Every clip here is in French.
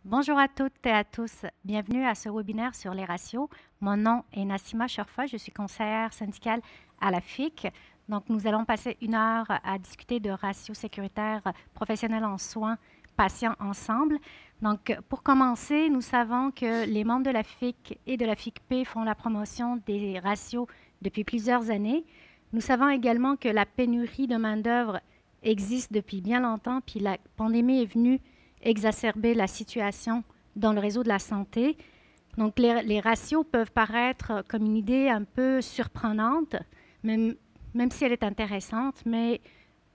Bonjour à toutes et à tous. Bienvenue à ce webinaire sur les ratios. Mon nom est Nassima Chorfa, je suis conseillère syndicale à la FIC. Donc, nous allons passer une heure à discuter de ratios sécuritaires professionnels en soins patients ensemble. Donc, pour commencer, nous savons que les membres de la FIC et de la FICP font la promotion des ratios depuis plusieurs années. Nous savons également que la pénurie de main-d'œuvre existe depuis bien longtemps, puis la pandémie est venue exacerber la situation dans le réseau de la santé. Donc, les ratios peuvent paraître comme une idée un peu surprenante, même si elle est intéressante, mais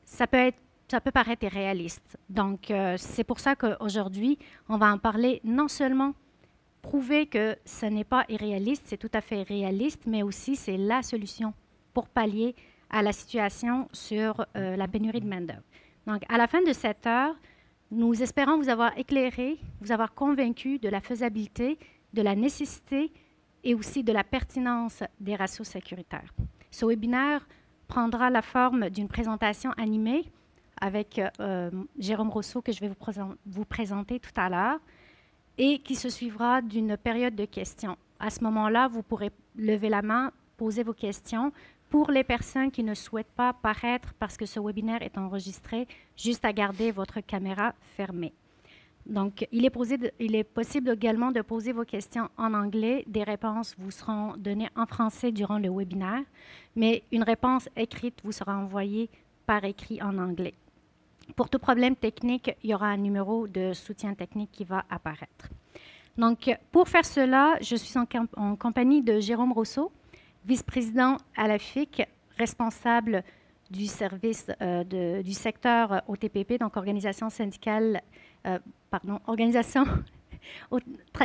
ça peut paraître irréaliste. Donc, c'est pour ça qu'aujourd'hui, on va en parler non seulement prouver que ce n'est pas irréaliste, c'est tout à fait réaliste, mais aussi c'est la solution pour pallier à la situation sur la pénurie de main-d'œuvre. Donc, à la fin de cette heure, nous espérons vous avoir éclairé, vous avoir convaincu de la faisabilité, de la nécessité et aussi de la pertinence des ratios sécuritaires. Ce webinaire prendra la forme d'une présentation animée avec Jérôme Rousseau que je vais vous présenter tout à l'heure et qui se suivra d'une période de questions. À ce moment-là, vous pourrez lever la main, poser vos questions. Pour les personnes qui ne souhaitent pas paraître parce que ce webinaire est enregistré, juste à garder votre caméra fermée. Donc, il est possible également de poser vos questions en anglais. Des réponses vous seront données en français durant le webinaire, mais une réponse écrite vous sera envoyée par écrit en anglais. Pour tout problème technique, il y aura un numéro de soutien technique qui va apparaître. Donc, pour faire cela, je suis en compagnie de Jérôme Rousseau, vice-président à la FIC, responsable du service du secteur OTPP, donc Organisation syndicale, Organisation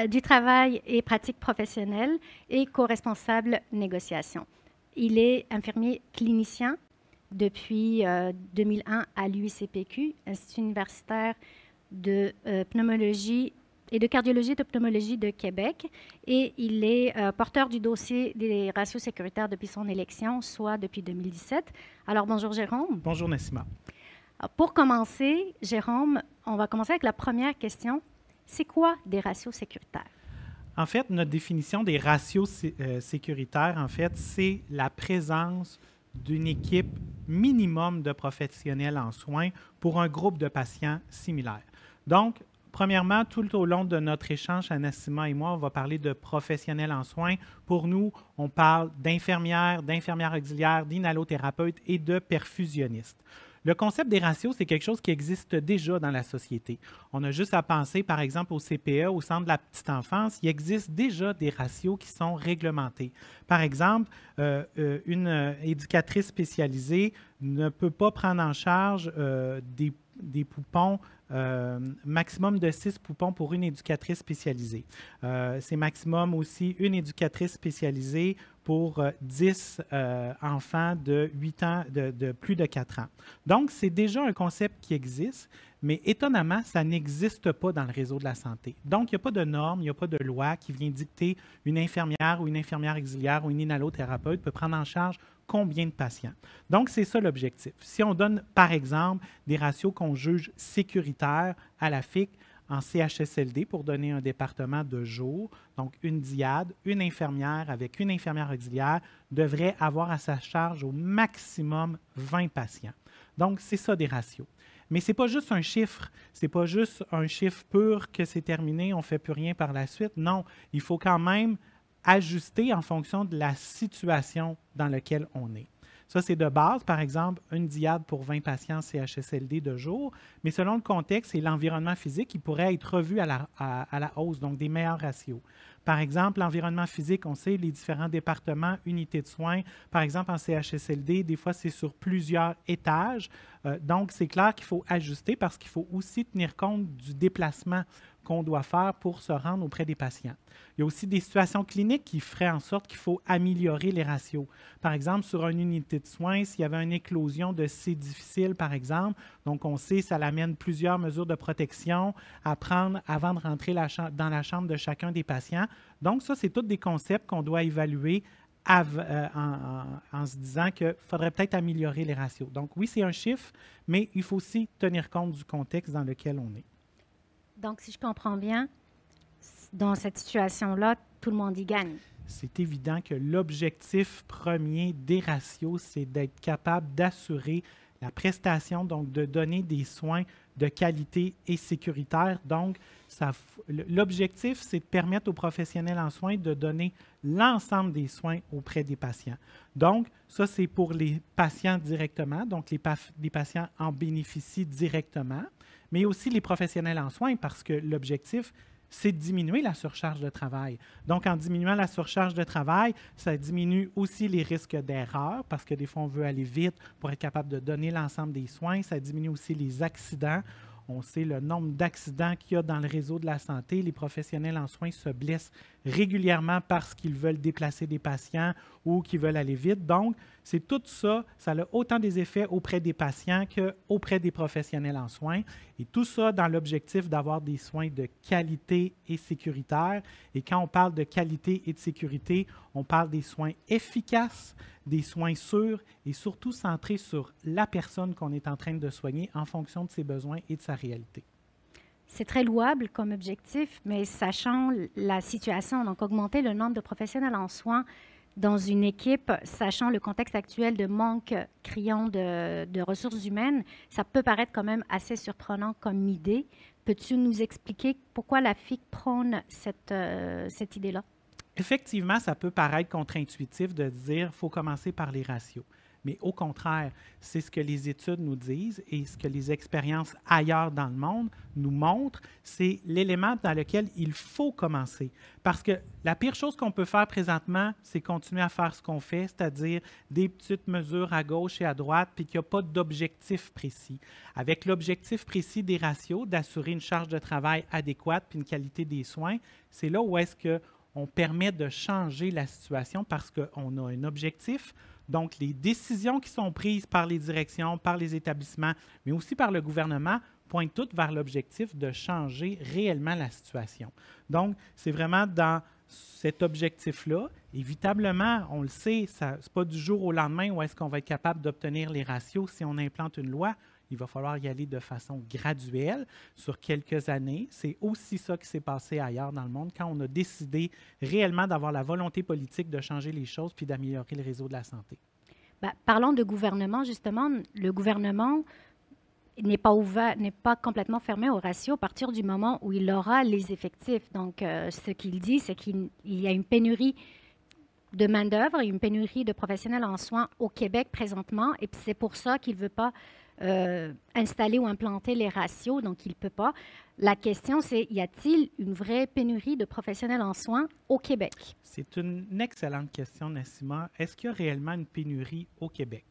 du travail et pratiques professionnelles, et co-responsable négociation. Il est infirmier clinicien depuis 2001 à l'UICPQ, Institut universitaire de pneumologie et de cardiologie et de pneumologie de Québec, et il est porteur du dossier des ratios sécuritaires depuis son élection, soit depuis 2017. Alors, bonjour Jérôme. Bonjour Nassima. Alors, pour commencer, Jérôme, on va commencer avec la première question. C'est quoi des ratios sécuritaires? En fait, notre définition des ratios sécuritaires, en fait, c'est la présence d'une équipe minimum de professionnels en soins pour un groupe de patients similaires. Donc, premièrement, tout au long de notre échange, Nassima et moi, on va parler de professionnels en soins. Pour nous, on parle d'infirmières auxiliaires, d'inhalothérapeutes et de perfusionnistes. Le concept des ratios, c'est quelque chose qui existe déjà dans la société. On a juste à penser, par exemple, au CPE, au Centre de la petite enfance. Il existe déjà des ratios qui sont réglementés. Par exemple, une éducatrice spécialisée ne peut pas prendre en charge des poupons, maximum de 6 poupons pour une éducatrice spécialisée. C'est maximum aussi une éducatrice spécialisée pour 10 enfants de 8 ans, de plus de 4 ans. Donc, c'est déjà un concept qui existe, mais étonnamment, ça n'existe pas dans le réseau de la santé. Donc, il n'y a pas de normes, il n'y a pas de loi qui vient dicter une infirmière ou une infirmière auxiliaire ou une inhalothérapeute peut prendre en charge combien de patients. Donc, c'est ça l'objectif. Si on donne, par exemple, des ratios qu'on juge sécuritaires à la FIC, en CHSLD pour donner un département de jour, donc une diade, une infirmière avec une infirmière auxiliaire devrait avoir à sa charge au maximum 20 patients. Donc, c'est ça des ratios. Mais ce n'est pas juste un chiffre, ce n'est pas juste un chiffre pur que c'est terminé, on ne fait plus rien par la suite. Non, il faut quand même ajuster en fonction de la situation dans laquelle on est. Ça, c'est de base, par exemple, une diade pour 20 patients CHSLD de jour, mais selon le contexte et l'environnement physique, il pourrait être revu à la hausse, donc des meilleurs ratios. Par exemple, l'environnement physique, on sait, les différents départements, unités de soins, par exemple en CHSLD, des fois c'est sur plusieurs étages. Donc, c'est clair qu'il faut ajuster parce qu'il faut aussi tenir compte du déplacement qu'on doit faire pour se rendre auprès des patients. Il y a aussi des situations cliniques qui feraient en sorte qu'il faut améliorer les ratios. Par exemple, sur une unité de soins, s'il y avait une éclosion de C difficile, par exemple, donc on sait que ça amène plusieurs mesures de protection à prendre avant de rentrer dans la chambre de chacun des patients. Donc ça, c'est tous des concepts qu'on doit évaluer en se disant qu'il faudrait peut-être améliorer les ratios. Donc oui, c'est un chiffre, mais il faut aussi tenir compte du contexte dans lequel on est. Donc, si je comprends bien, dans cette situation-là, tout le monde y gagne. C'est évident que l'objectif premier des ratios, c'est d'être capable d'assurer la prestation, donc de donner des soins de qualité et sécuritaires. Donc, l'objectif, c'est de permettre aux professionnels en soins de donner l'ensemble des soins auprès des patients. Donc, ça, c'est pour les patients directement, donc les patients en bénéficient directement, mais aussi les professionnels en soins, parce que l'objectif, c'est de diminuer la surcharge de travail. Donc, en diminuant la surcharge de travail, ça diminue aussi les risques d'erreur, parce que des fois, on veut aller vite pour être capable de donner l'ensemble des soins. Ça diminue aussi les accidents. On sait le nombre d'accidents qu'il y a dans le réseau de la santé. Les professionnels en soins se blessent régulièrement parce qu'ils veulent déplacer des patients ou qu'ils veulent aller vite. Donc, c'est tout ça, ça a autant des effets auprès des patients qu'auprès des professionnels en soins. Et tout ça dans l'objectif d'avoir des soins de qualité et sécuritaires. Et quand on parle de qualité et de sécurité, on parle des soins efficaces, des soins sûrs et surtout centrés sur la personne qu'on est en train de soigner en fonction de ses besoins et de sa réalité. C'est très louable comme objectif, mais sachant la situation, donc augmenter le nombre de professionnels en soins dans une équipe, sachant le contexte actuel de manque criant de ressources humaines, ça peut paraître quand même assez surprenant comme idée. Peux-tu nous expliquer pourquoi la FIC prône cette idée-là? Effectivement, ça peut paraître contre-intuitif de dire qu'il faut commencer par les ratios. Mais au contraire, c'est ce que les études nous disent et ce que les expériences ailleurs dans le monde nous montrent, c'est l'élément dans lequel il faut commencer. Parce que la pire chose qu'on peut faire présentement, c'est continuer à faire ce qu'on fait, c'est-à-dire des petites mesures à gauche et à droite, puis qu'il n'y a pas d'objectif précis. Avec l'objectif précis des ratios, d'assurer une charge de travail adéquate puis une qualité des soins, c'est là où est-ce qu'on permet de changer la situation parce qu'on a un objectif. Donc, les décisions qui sont prises par les directions, par les établissements, mais aussi par le gouvernement, pointent toutes vers l'objectif de changer réellement la situation. Donc, c'est vraiment dans cet objectif-là. Évitablement, on le sait, ce n'est pas du jour au lendemain où est-ce qu'on va être capable d'obtenir les ratios si on implante une loi. Il va falloir y aller de façon graduelle sur quelques années. C'est aussi ça qui s'est passé ailleurs dans le monde quand on a décidé réellement d'avoir la volonté politique de changer les choses puis d'améliorer le réseau de la santé. Ben, parlons de gouvernement, justement. Le gouvernement n'est pas complètement fermé au ratio à partir du moment où il aura les effectifs. Donc, ce qu'il dit, c'est qu'il y a une pénurie de main-d'œuvre et une pénurie de professionnels en soins au Québec présentement. Et c'est pour ça qu'il ne veut pas installer ou implanter les ratios, donc il ne peut pas. La question, c'est, y a-t-il une vraie pénurie de professionnels en soins au Québec? C'est une excellente question, Nassima. Est-ce qu'il y a réellement une pénurie au Québec?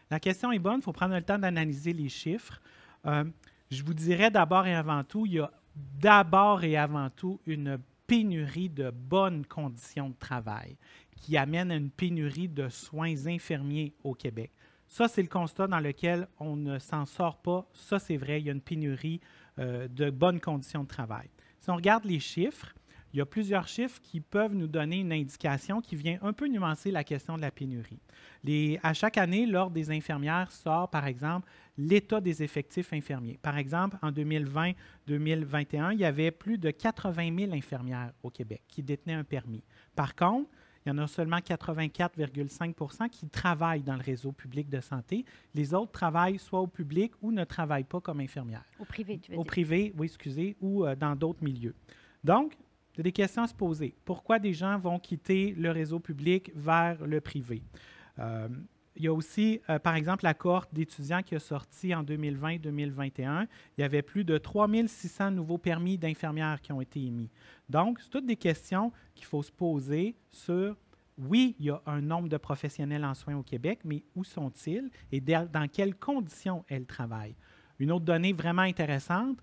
La question est bonne, il faut prendre le temps d'analyser les chiffres. Je vous dirais d'abord et avant tout, il y a d'abord et avant tout une pénurie de bonnes conditions de travail qui amène à une pénurie de soins infirmiers au Québec. Ça, c'est le constat dans lequel on ne s'en sort pas. Ça, c'est vrai, il y a une pénurie de bonnes conditions de travail. Si on regarde les chiffres, il y a plusieurs chiffres qui peuvent nous donner une indication qui vient un peu nuancer la question de la pénurie. À chaque année, l'Ordre des infirmières sort, par exemple, l'état des effectifs infirmiers. Par exemple, en 2020-2021, il y avait plus de 80 000 infirmières au Québec qui détenaient un permis. Par contre, il y en a seulement 84,5 % qui travaillent dans le réseau public de santé. Les autres travaillent soit au public ou ne travaillent pas comme infirmières. Au privé, tu veux dire? Au privé, oui, excusez, ou dans d'autres milieux. Donc, il y a des questions à se poser. Pourquoi des gens vont quitter le réseau public vers le privé? Il y a aussi, par exemple, la cohorte d'étudiants qui a sorti en 2020-2021. Il y avait plus de 3 600 nouveaux permis d'infirmières qui ont été émis. Donc, c'est toutes des questions qu'il faut se poser sur, oui, il y a un nombre de professionnels en soins au Québec, mais où sont-ils et dans quelles conditions elles travaillent? Une autre donnée vraiment intéressante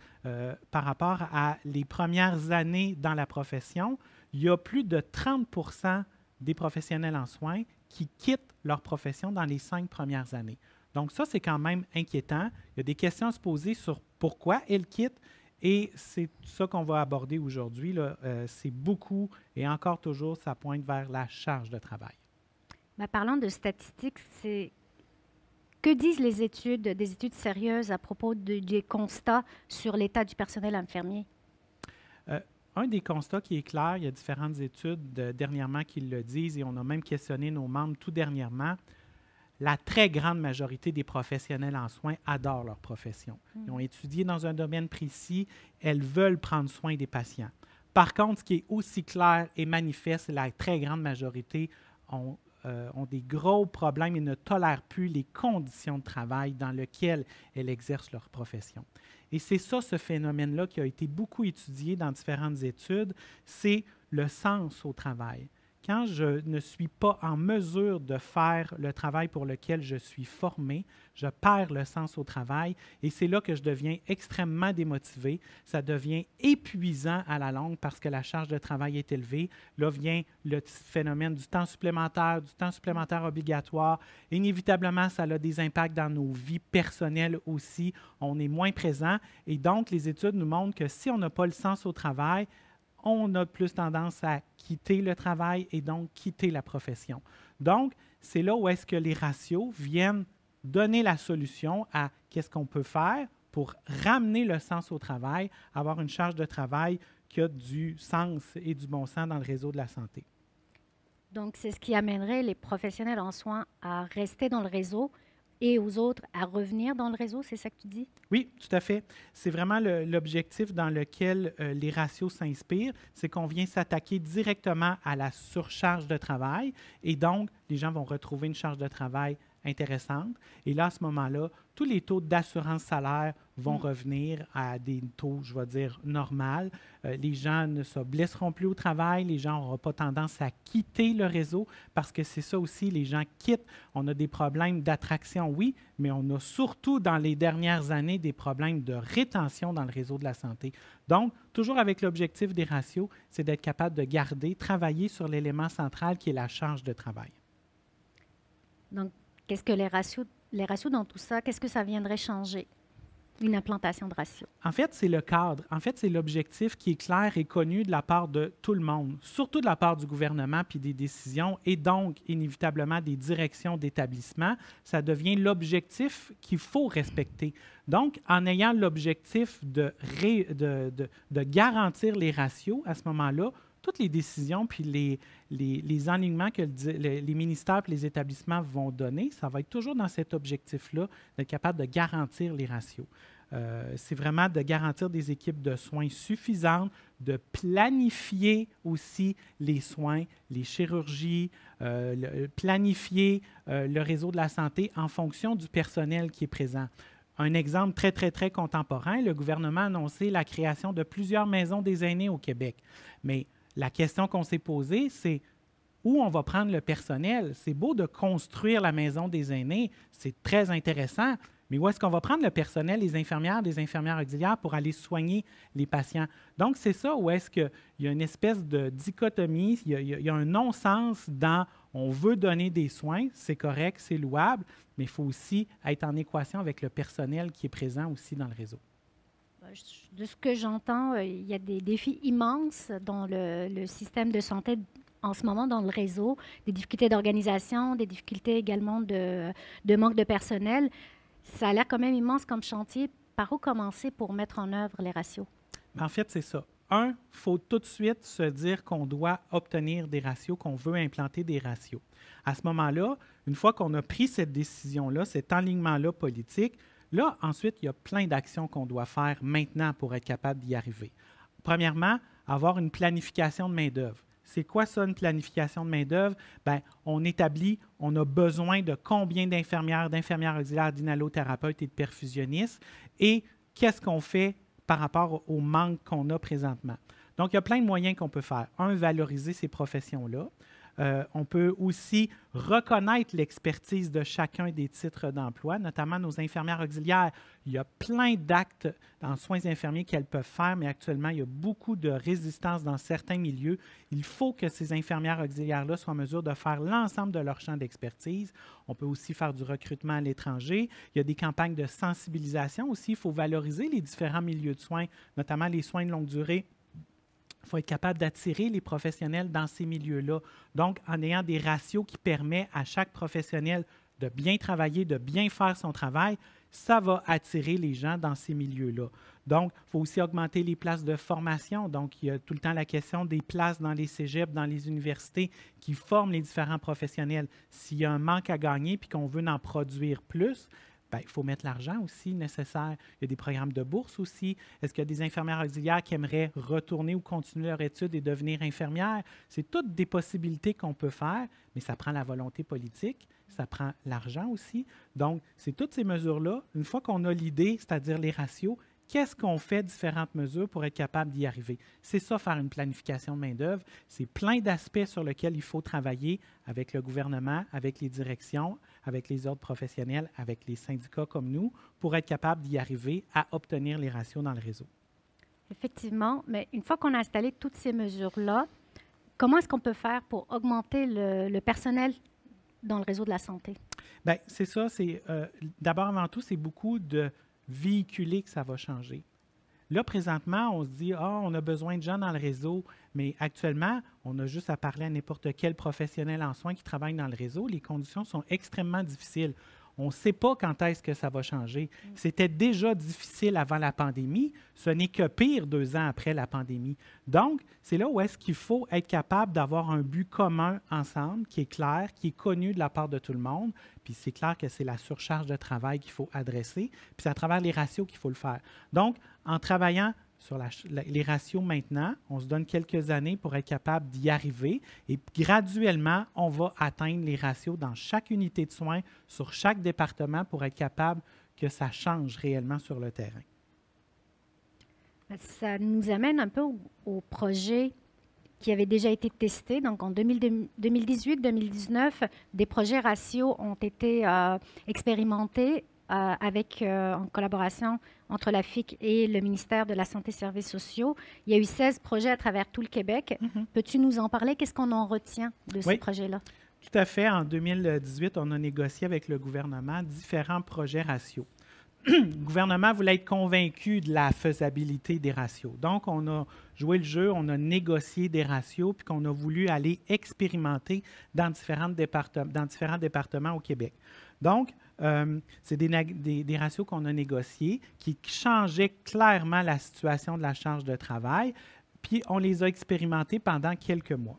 par rapport à les premières années dans la profession, il y a plus de 30 % des professionnels en soins qui quittent leur profession dans les 5 premières années. Donc ça, c'est quand même inquiétant. Il y a des questions à se poser sur pourquoi elles quittent et c'est ça qu'on va aborder aujourd'hui. C'est beaucoup et encore toujours, ça pointe vers la charge de travail. Ben, parlant de statistiques, que disent les études, des études sérieuses à propos des constats sur l'état du personnel infirmier? Un des constats qui est clair, il y a différentes études dernièrement qui le disent, et on a même questionné nos membres tout dernièrement, la très grande majorité des professionnels en soins adorent leur profession. Ils ont étudié dans un domaine précis, elles veulent prendre soin des patients. Par contre, ce qui est aussi clair et manifeste, la très grande majorité ont des gros problèmes et ne tolèrent plus les conditions de travail dans lesquelles elles exercent leur profession. Et c'est ça, ce phénomène-là qui a été beaucoup étudié dans différentes études, c'est le sens au travail. Quand je ne suis pas en mesure de faire le travail pour lequel je suis formé, je perds le sens au travail et c'est là que je deviens extrêmement démotivé. Ça devient épuisant à la longue parce que la charge de travail est élevée. Là vient le phénomène du temps supplémentaire obligatoire. Inévitablement, ça a des impacts dans nos vies personnelles aussi. On est moins présent et donc les études nous montrent que si on n'a pas le sens au travail, on a plus tendance à quitter le travail et donc quitter la profession. Donc, c'est là où est-ce que les ratios viennent donner la solution à qu'est-ce qu'on peut faire pour ramener le sens au travail, avoir une charge de travail qui a du sens et du bon sens dans le réseau de la santé. Donc, c'est ce qui amènerait les professionnels en soins à rester dans le réseau et aux autres à revenir dans le réseau, c'est ça que tu dis? Oui, tout à fait. C'est vraiment l'objectif dans lequel les ratios s'inspirent, c'est qu'on vient s'attaquer directement à la surcharge de travail et donc les gens vont retrouver une charge de travail intéressante. Et là, à ce moment-là, tous les taux d'assurance salaire vont revenir à des taux, je vais dire, normaux. Les gens ne se blesseront plus au travail, les gens n'auront pas tendance à quitter le réseau parce que c'est ça aussi, les gens quittent. On a des problèmes d'attraction, oui, mais on a surtout dans les dernières années des problèmes de rétention dans le réseau de la santé. Donc, toujours avec l'objectif des ratios, c'est d'être capable de garder, travailler sur l'élément central qui est la charge de travail. Donc, qu'est-ce que les ratios dans tout ça, qu'est-ce que ça viendrait changer, une implantation de ratios? En fait, c'est le cadre. En fait, c'est l'objectif qui est clair et connu de la part de tout le monde, surtout de la part du gouvernement puis des décisions et donc, inévitablement, des directions d'établissement. Ça devient l'objectif qu'il faut respecter. Donc, en ayant l'objectif de garantir les ratios, à ce moment-là, toutes les décisions puis les enlignements que les ministères et les établissements vont donner, ça va être toujours dans cet objectif-là d'être capable de garantir les ratios. C'est vraiment de garantir des équipes de soins suffisantes, de planifier aussi les soins, les chirurgies, planifier le réseau de la santé en fonction du personnel qui est présent. Un exemple très, très, très contemporain, le gouvernement a annoncé la création de plusieurs maisons des aînés au Québec. Mais la question qu'on s'est posée, c'est où on va prendre le personnel? C'est beau de construire la maison des aînés, c'est très intéressant, mais où est-ce qu'on va prendre le personnel, les infirmières, des infirmières auxiliaires pour aller soigner les patients? Donc, c'est ça où est-ce qu'il y a une espèce de dichotomie, il y a un non-sens dans on veut donner des soins, c'est correct, c'est louable, mais il faut aussi être en équation avec le personnel qui est présent aussi dans le réseau. De ce que j'entends, il y a des défis immenses dans le système de santé en ce moment dans le réseau, des difficultés d'organisation, des difficultés également de manque de personnel. Ça a l'air quand même immense comme chantier. Par où commencer pour mettre en œuvre les ratios? En fait, c'est ça. Il faut tout de suite se dire qu'on doit obtenir des ratios, qu'on veut implanter des ratios. À ce moment-là, une fois qu'on a pris cette décision-là, cet enlignement-là politique, là, ensuite, il y a plein d'actions qu'on doit faire maintenant pour être capable d'y arriver. Premièrement, avoir une planification de main-d'œuvre. C'est quoi ça, une planification de main-d'œuvre? Bien, on établit, on a besoin de combien d'infirmières auxiliaires, d'inhalothérapeutes et de perfusionnistes et qu'est-ce qu'on fait par rapport au manque qu'on a présentement. Donc, il y a plein de moyens qu'on peut faire. Valoriser ces professions-là. On peut aussi reconnaître l'expertise de chacun des titres d'emploi, notamment nos infirmières auxiliaires. Il y a plein d'actes en soins infirmiers qu'elles peuvent faire, mais actuellement, il y a beaucoup de résistance dans certains milieux. Il faut que ces infirmières auxiliaires-là soient en mesure de faire l'ensemble de leur champ d'expertise. On peut aussi faire du recrutement à l'étranger. Il y a des campagnes de sensibilisation aussi. Il faut valoriser les différents milieux de soins, notamment les soins de longue durée. Il faut être capable d'attirer les professionnels dans ces milieux-là. Donc, en ayant des ratios qui permettent à chaque professionnel de bien travailler, de bien faire son travail, ça va attirer les gens dans ces milieux-là. Donc, il faut aussi augmenter les places de formation. Donc, il y a tout le temps la question des places dans les cégeps, dans les universités qui forment les différents professionnels. S'il y a un manque à gagner puis qu'on veut en produire plus, bien, il faut mettre l'argent aussi nécessaire. Il y a des programmes de bourse aussi. Est-ce qu'il y a des infirmières auxiliaires qui aimeraient retourner ou continuer leur étude et devenir infirmières? C'est toutes des possibilités qu'on peut faire, mais ça prend la volonté politique, ça prend l'argent aussi. Donc, c'est toutes ces mesures-là. Une fois qu'on a l'idée, c'est-à-dire les ratios, qu'est-ce qu'on fait différentes mesures pour être capable d'y arriver? C'est ça, faire une planification de main-d'œuvre. C'est plein d'aspects sur lesquels il faut travailler avec le gouvernement, avec les directions, avec les ordres professionnels, avec les syndicats comme nous, pour être capable d'y arriver à obtenir les ratios dans le réseau. Effectivement, mais une fois qu'on a installé toutes ces mesures-là, comment est-ce qu'on peut faire pour augmenter le personnel dans le réseau de la santé? Bien, c'est ça. D'abord, avant tout, c'est beaucoup de véhiculer que ça va changer. Là, présentement, on se dit, on a besoin de gens dans le réseau, mais actuellement, on a juste à parler à n'importe quel professionnel en soins qui travaille dans le réseau. Les conditions sont extrêmement difficiles. On ne sait pas quand est-ce que ça va changer. C'était déjà difficile avant la pandémie. Ce n'est que pire 2 ans après la pandémie. Donc, c'est là où est-ce qu'il faut être capable d'avoir un but commun ensemble, qui est clair, qui est connu de la part de tout le monde. Puis c'est clair que c'est la surcharge de travail qu'il faut adresser. Puis c'est à travers les ratios qu'il faut le faire. Donc, en travaillant sur les ratios maintenant, on se donne quelques années pour être capable d'y arriver et graduellement, on va atteindre les ratios dans chaque unité de soins, sur chaque département pour être capable que ça change réellement sur le terrain. Ça nous amène un peu au projet qui avait déjà été testé. Donc, en 2018-2019, des projets ratios ont été expérimentés en collaboration entre la FIC et le ministère de la Santé et Services sociaux. Il y a eu 16 projets à travers tout le Québec. Peux-tu nous en parler? Qu'est-ce qu'on en retient de ces projets-là? Tout à fait. En 2018, on a négocié avec le gouvernement différents projets ratios. Le gouvernement voulait être convaincu de la faisabilité des ratios. Donc, on a joué le jeu, on a négocié des ratios, puis qu'on a voulu aller expérimenter dans différents départements au Québec. Donc, c'est des ratios qu'on a négociés qui changeaient clairement la situation de la charge de travail, puis on les a expérimentés pendant quelques mois.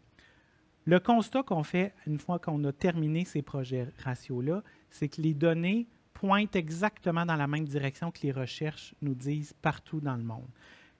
Le constat qu'on fait une fois qu'on a terminé ces projets ratios-là, c'est que les données pointent exactement dans la même direction que les recherches nous disent partout dans le monde.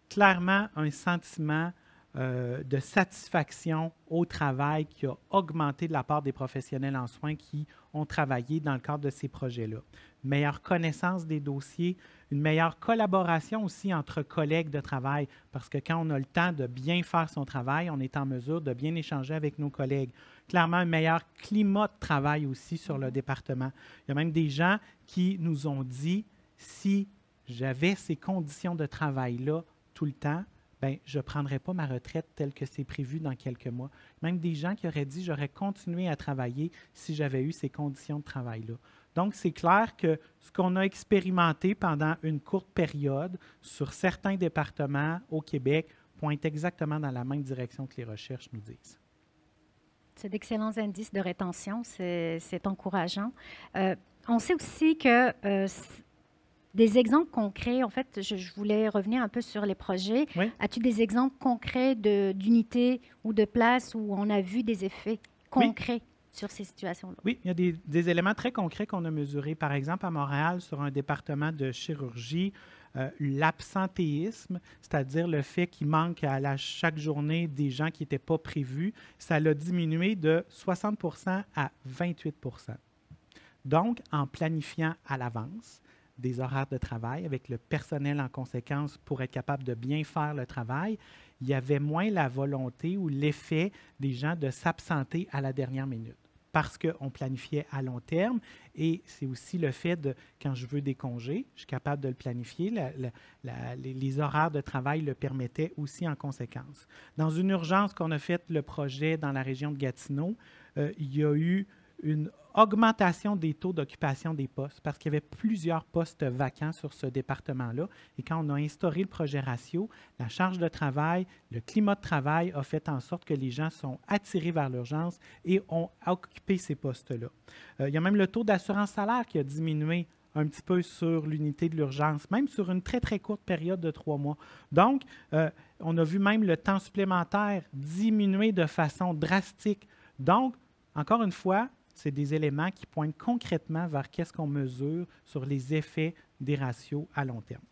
Clairement, un sentiment de satisfaction au travail qui a augmenté de la part des professionnels en soins qui ont travaillé dans le cadre de ces projets-là. Meilleure connaissance des dossiers, une meilleure collaboration aussi entre collègues de travail, parce que quand on a le temps de bien faire son travail, on est en mesure de bien échanger avec nos collègues. Clairement, un meilleur climat de travail aussi sur le département. Il y a même des gens qui nous ont dit, si j'avais ces conditions de travail-là tout le temps, bien, je ne prendrais pas ma retraite telle que c'est prévu dans quelques mois. Même des gens qui auraient dit, j'aurais continué à travailler si j'avais eu ces conditions de travail-là. Donc, c'est clair que ce qu'on a expérimenté pendant une courte période sur certains départements au Québec pointe exactement dans la même direction que les recherches nous disent. C'est d'excellents indices de rétention, c'est encourageant. On sait aussi que des exemples concrets, en fait, je voulais revenir un peu sur les projets. Oui. As-tu des exemples concrets d'unités ou de places où on a vu des effets concrets sur ces situations-là? Oui, il y a des éléments très concrets qu'on a mesurés. Par exemple, à Montréal, sur un département de chirurgie, l'absentéisme, c'est-à-dire le fait qu'il manque chaque journée des gens qui n'étaient pas prévus, ça l'a diminué de 60 % à 28 %. Donc, en planifiant à l'avance des horaires de travail avec le personnel en conséquence pour être capable de bien faire le travail, il y avait moins la volonté ou l'effet des gens de s'absenter à la dernière minute parce qu'on planifiait à long terme et c'est aussi le fait de, quand je veux des congés, je suis capable de le planifier, les horaires de travail le permettaient aussi en conséquence. Dans une urgence qu'on a faite le projet dans la région de Gatineau, il y a eu une augmentation des taux d'occupation des postes parce qu'il y avait plusieurs postes vacants sur ce département-là. Et quand on a instauré le projet ratio, la charge de travail, le climat de travail a fait en sorte que les gens sont attirés vers l'urgence et ont occupé ces postes-là. Il y a même le taux d'assurance salaire qui a diminué un petit peu sur l'unité de l'urgence, même sur une très, très courte période de 3 mois. Donc, on a vu même le temps supplémentaire diminuer de façon drastique. Donc, encore une fois, c'est des éléments qui pointent concrètement vers qu'est-ce qu'on mesure sur les effets des ratios à long terme.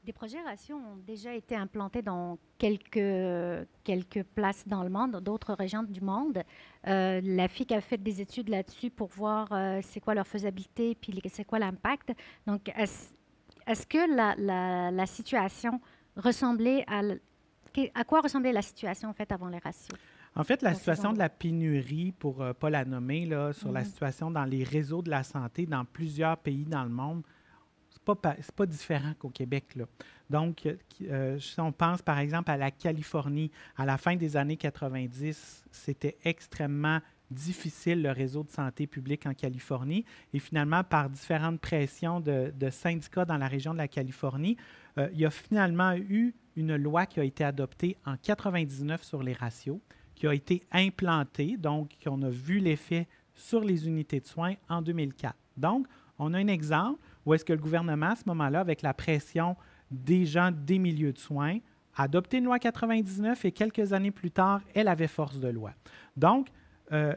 Des projets ratios ont déjà été implantés dans quelques places dans le monde, d'autres régions du monde. La FIC a fait des études là-dessus pour voir c'est quoi leur faisabilité puis c'est quoi l'impact. Donc, est-ce que la situation ressemblait à quoi ressemblait la situation en fait avant les ratios? En fait, la situation de la pénurie, pour ne pas la nommer, là, sur la situation dans les réseaux de la santé dans plusieurs pays dans le monde, c'est pas différent qu'au Québec, là. Donc, si on pense par exemple à la Californie, à la fin des années 90, c'était extrêmement difficile le réseau de santé publique en Californie. Et finalement, par différentes pressions de syndicats dans la région de la Californie, il y a finalement eu une loi qui a été adoptée en 99 sur les ratios, qui a été implantée, donc on a vu l'effet sur les unités de soins en 2004. Donc, on a un exemple où est-ce que le gouvernement, à ce moment-là, avec la pression des gens des milieux de soins, a adopté une loi 99 et quelques années plus tard, elle avait force de loi. Donc, il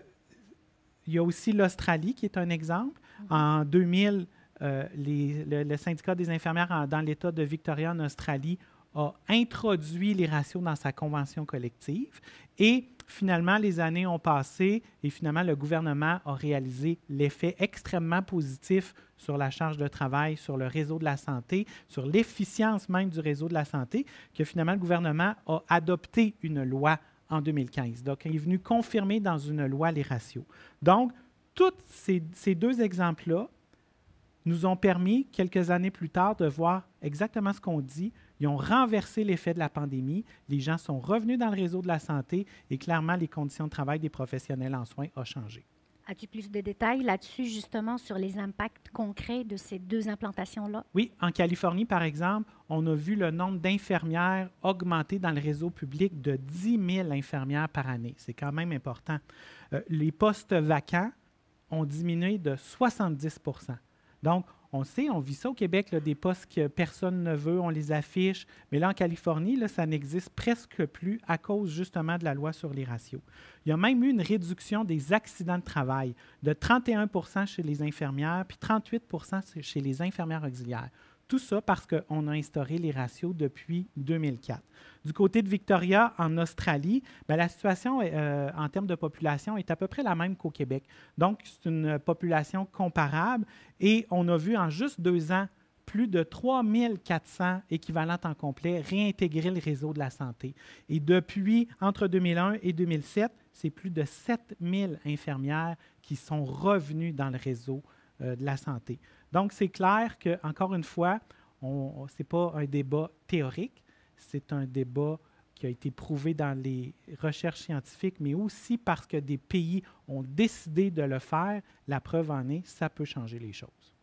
y a aussi l'Australie qui est un exemple. En 2000, le syndicat des infirmières dans l'État de Victoria, en Australie, a introduit les ratios dans sa convention collective et finalement, les années ont passé et finalement, le gouvernement a réalisé l'effet extrêmement positif sur la charge de travail, sur le réseau de la santé, sur l'efficience même du réseau de la santé, que finalement, le gouvernement a adopté une loi en 2015. Donc, il est venu confirmer dans une loi les ratios. Donc, tous ces deux exemples-là nous ont permis, quelques années plus tard, de voir exactement ce qu'on dit. Ils ont renversé l'effet de la pandémie. Les gens sont revenus dans le réseau de la santé et clairement, les conditions de travail des professionnels en soins ont changé. As-tu plus de détails là-dessus, justement, sur les impacts concrets de ces deux implantations-là? Oui, en Californie, par exemple, on a vu le nombre d'infirmières augmenter dans le réseau public de 10 000 infirmières par année. C'est quand même important. Les postes vacants ont diminué de 70 %. Donc, on sait, on vit ça au Québec, là, des postes que personne ne veut, on les affiche. Mais là, en Californie, là, ça n'existe presque plus à cause justement de la loi sur les ratios. Il y a même eu une réduction des accidents de travail de 31 % chez les infirmières puis 38 % chez les infirmières auxiliaires. Tout ça parce qu'on a instauré les ratios depuis 2004. Du côté de Victoria, en Australie, bien, la situation en termes de population est à peu près la même qu'au Québec. Donc, c'est une population comparable et on a vu en juste 2 ans plus de 3 400 équivalents temps complet réintégrer le réseau de la santé. Et depuis, entre 2001 et 2007, c'est plus de 7 000 infirmières qui sont revenues dans le réseau de la santé. Donc, c'est clair que, encore une fois, ce n'est pas un débat théorique, c'est un débat qui a été prouvé dans les recherches scientifiques, mais aussi parce que des pays ont décidé de le faire. La preuve en est, ça peut changer les choses.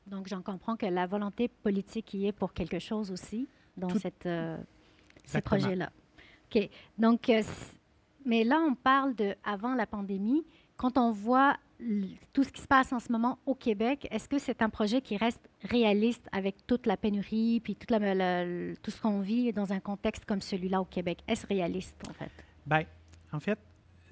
Donc, j'en comprends que la volonté politique y est pour quelque chose aussi dans ces projets-là. OK. Donc, mais là, on parle de avant la pandémie. Quand on voit tout ce qui se passe en ce moment au Québec, est-ce que c'est un projet qui reste réaliste avec toute la pénurie puis tout ce qu'on vit dans un contexte comme celui-là au Québec? Est-ce réaliste, en fait? Bien, en fait,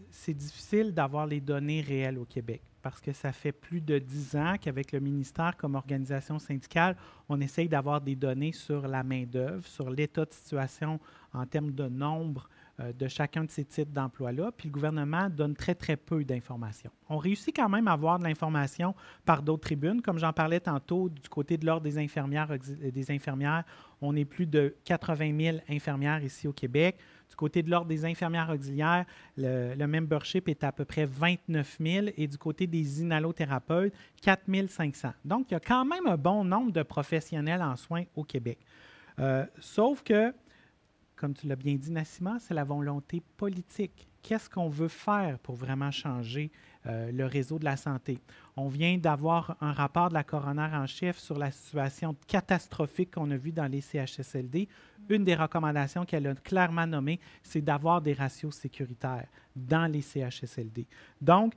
c'est difficile d'avoir les données réelles au Québec parce que ça fait plus de 10 ans qu'avec le ministère comme organisation syndicale, on essaye d'avoir des données sur la main-d'œuvre, sur l'état de situation en termes de nombre de chacun de ces types d'emplois-là, puis le gouvernement donne très, très peu d'informations. On réussit quand même à avoir de l'information par d'autres tribunes. Comme j'en parlais tantôt, du côté de l'Ordre des infirmières, on est plus de 80 000 infirmières ici au Québec. Du côté de l'Ordre des infirmières auxiliaires, le membership est à peu près 29 000 et du côté des inhalothérapeutes, 4 500. Donc, il y a quand même un bon nombre de professionnels en soins au Québec. Sauf que, comme tu l'as bien dit, Nassima, c'est la volonté politique. Qu'est-ce qu'on veut faire pour vraiment changer le réseau de la santé? On vient d'avoir un rapport de la coroner en chef sur la situation catastrophique qu'on a vue dans les CHSLD. Une des recommandations qu'elle a clairement nommées, c'est d'avoir des ratios sécuritaires dans les CHSLD. Donc,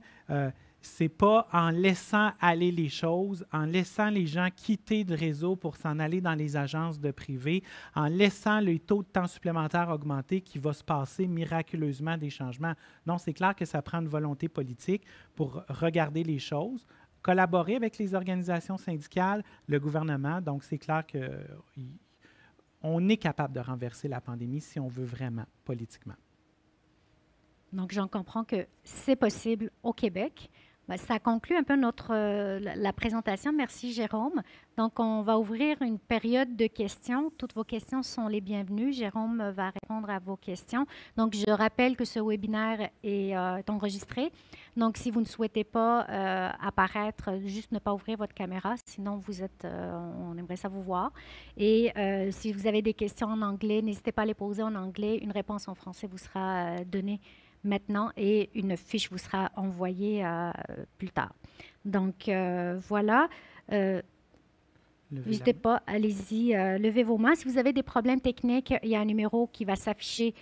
c'est pas en laissant aller les choses, en laissant les gens quitter le réseau pour s'en aller dans les agences de privé, en laissant le taux de temps supplémentaire augmenter qu'il va se passer miraculeusement des changements. Non, c'est clair que ça prend une volonté politique pour regarder les choses, collaborer avec les organisations syndicales, le gouvernement. Donc, c'est clair qu'on est capable de renverser la pandémie si on veut vraiment, politiquement. Donc, j'en comprends que c'est possible au Québec. Ben, ça conclut un peu la présentation. Merci, Jérôme. Donc, on va ouvrir une période de questions. Toutes vos questions sont les bienvenues. Jérôme va répondre à vos questions. Donc, je rappelle que ce webinaire est enregistré. Donc, si vous ne souhaitez pas apparaître, juste ne pas ouvrir votre caméra. Sinon, on aimerait ça vous voir. Et si vous avez des questions en anglais, n'hésitez pas à les poser en anglais. Une réponse en français vous sera donnée maintenant et une fiche vous sera envoyée plus tard. Donc, voilà. N'hésitez pas, allez-y, levez vos mains. Si vous avez des problèmes techniques, il y a un numéro qui va s'afficher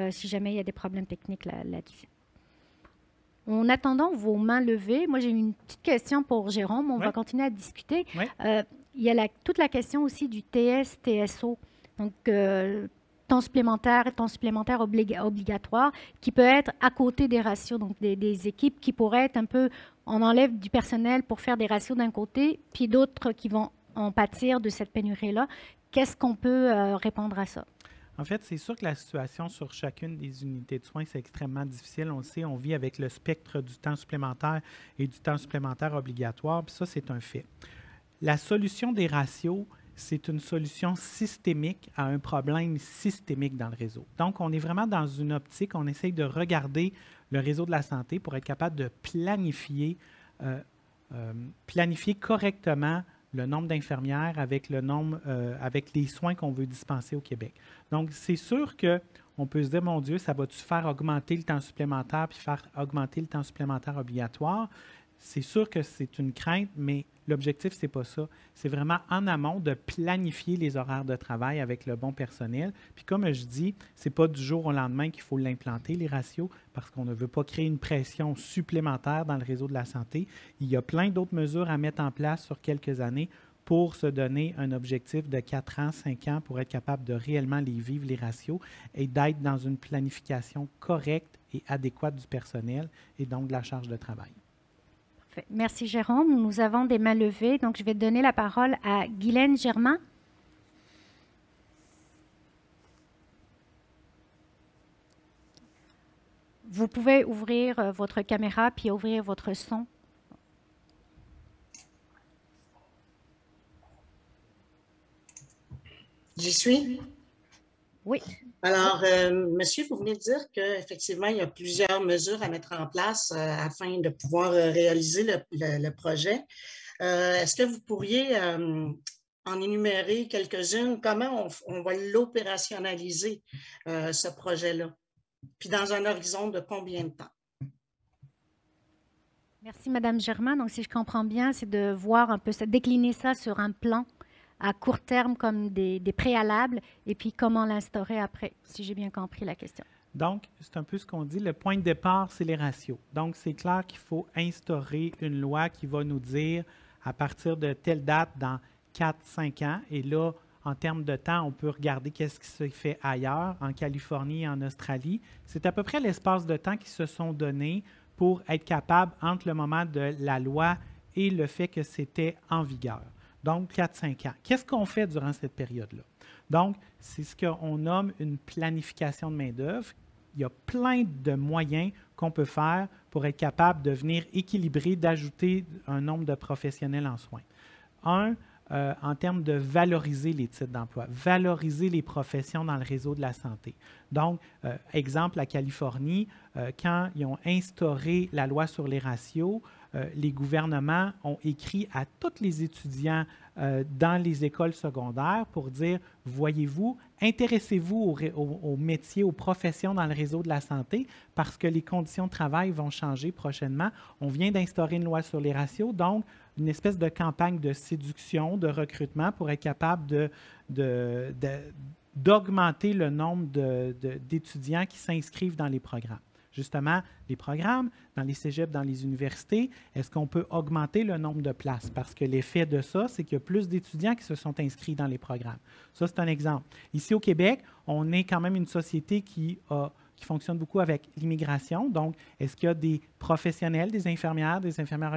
si jamais il y a des problèmes techniques là-dessus. En attendant vos mains levées, moi j'ai une petite question pour Jérôme. On va continuer à discuter. Il y a toute la question aussi du TS-TSO. Donc, temps supplémentaire obligatoire, qui peut être à côté des ratios, donc des équipes qui pourraient être un peu, on enlève du personnel pour faire des ratios d'un côté, puis d'autres qui vont en pâtir de cette pénurie-là. Qu'est-ce qu'on peut répondre à ça? En fait, c'est sûr que la situation sur chacune des unités de soins, c'est extrêmement difficile. On le sait, on vit avec le spectre du temps supplémentaire et du temps supplémentaire obligatoire, puis ça, c'est un fait. La solution des ratios, c'est une solution systémique à un problème systémique dans le réseau. Donc, on est vraiment dans une optique, on essaye de regarder le réseau de la santé pour être capable de planifier correctement le nombre d'infirmières avec avec les soins qu'on veut dispenser au Québec. Donc, c'est sûr qu'on peut se dire, mon Dieu, ça va-tu faire augmenter le temps supplémentaire puis faire augmenter le temps supplémentaire obligatoire? C'est sûr que c'est une crainte, mais l'objectif, ce n'est pas ça. C'est vraiment en amont de planifier les horaires de travail avec le bon personnel. Puis comme je dis, ce n'est pas du jour au lendemain qu'il faut l'implanter, les ratios, parce qu'on ne veut pas créer une pression supplémentaire dans le réseau de la santé. Il y a plein d'autres mesures à mettre en place sur quelques années pour se donner un objectif de 4 ans, 5 ans, pour être capable de réellement les vivre, les ratios, et d'être dans une planification correcte et adéquate du personnel et donc de la charge de travail. Merci, Jérôme. Nous avons des mains levées. Donc, je vais donner la parole à Guylaine Germain. Vous pouvez ouvrir votre caméra puis ouvrir votre son. J'y suis? Oui. Alors, monsieur, vous venez de dire qu'effectivement, il y a plusieurs mesures à mettre en place afin de pouvoir réaliser le projet. Est-ce que vous pourriez en énumérer quelques-unes? Comment on va l'opérationnaliser, ce projet-là? Puis dans un horizon de combien de temps? Merci, Madame Germain. Donc, si je comprends bien, c'est de voir un peu, décliner ça sur un plan à court terme comme des préalables et puis comment l'instaurer après, si j'ai bien compris la question. Donc, c'est un peu ce qu'on dit, le point de départ, c'est les ratios. Donc, c'est clair qu'il faut instaurer une loi qui va nous dire à partir de telle date dans 4-5 ans, et là, en termes de temps, on peut regarder qu'est-ce qui se fait ailleurs, en Californie et en Australie. C'est à peu près l'espace de temps qu'ils se sont donnés pour être capables, entre le moment de la loi et le fait que c'était en vigueur. Donc, 4-5 ans. Qu'est-ce qu'on fait durant cette période-là? Donc, c'est ce qu'on nomme une planification de main-d'œuvre. Il y a plein de moyens qu'on peut faire pour être capable de venir équilibrer, d'ajouter un nombre de professionnels en soins. En termes de valoriser les titres d'emploi, valoriser les professions dans le réseau de la santé. Donc, exemple, la Californie, quand ils ont instauré la loi sur les ratios, les gouvernements ont écrit à tous les étudiants dans les écoles secondaires pour dire, voyez-vous, intéressez-vous aux métiers, aux professions dans le réseau de la santé parce que les conditions de travail vont changer prochainement. On vient d'instaurer une loi sur les ratios, donc une espèce de campagne de séduction, de recrutement pour être capable d'augmenter le nombre d'étudiants qui s'inscrivent dans les programmes. justement les programmes, dans les cégeps, dans les universités, est-ce qu'on peut augmenter le nombre de places? Parce que l'effet de ça, c'est qu'il y a plus d'étudiants qui se sont inscrits dans les programmes. Ça, c'est un exemple. Ici au Québec, on est quand même une société qui fonctionne beaucoup avec l'immigration. Donc, est-ce qu'il y a des professionnels, des infirmières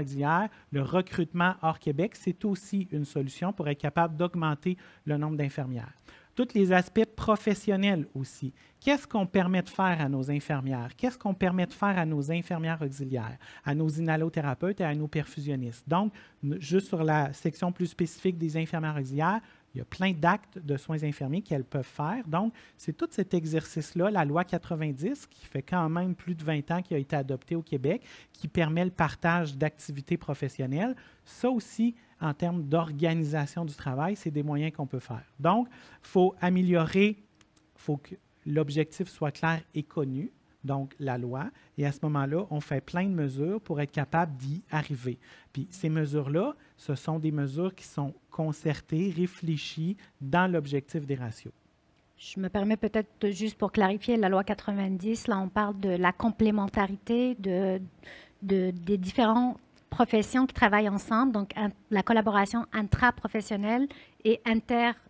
auxiliaires? Le recrutement hors Québec, c'est aussi une solution pour être capable d'augmenter le nombre d'infirmières. Tous les aspects professionnels aussi. Qu'est-ce qu'on permet de faire à nos infirmières? Qu'est-ce qu'on permet de faire à nos infirmières auxiliaires, à nos inhalothérapeutes et à nos perfusionnistes? Donc, juste sur la section plus spécifique des infirmières auxiliaires, il y a plein d'actes de soins infirmiers qu'elles peuvent faire. Donc, c'est tout cet exercice-là, la loi 90, qui fait quand même plus de 20 ans qu'il a été adopté au Québec, qui permet le partage d'activités professionnelles. Ça aussi, en termes d'organisation du travail, c'est des moyens qu'on peut faire. Donc, il faut améliorer, il faut que l'objectif soit clair et connu, donc la loi, et à ce moment-là, on fait plein de mesures pour être capable d'y arriver. Puis ces mesures-là, ce sont des mesures qui sont concertées, réfléchies dans l'objectif des ratios. Je me permets peut-être juste pour clarifier la loi 90, là on parle de la complémentarité des différentes professions qui travaillent ensemble, donc la collaboration intraprofessionnelle et interprofessionnelle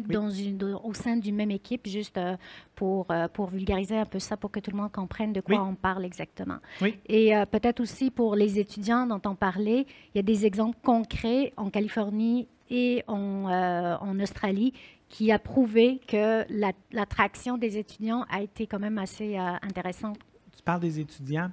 Oui. au sein d'une même équipe, juste pour vulgariser un peu ça, pour que tout le monde comprenne de quoi Oui. on parle exactement. Oui. Et peut-être aussi pour les étudiants dont on parlait, il y a des exemples concrets en Californie et en Australie qui a prouvé que l'attraction des étudiants a été quand même assez intéressante. Tu parles des étudiants.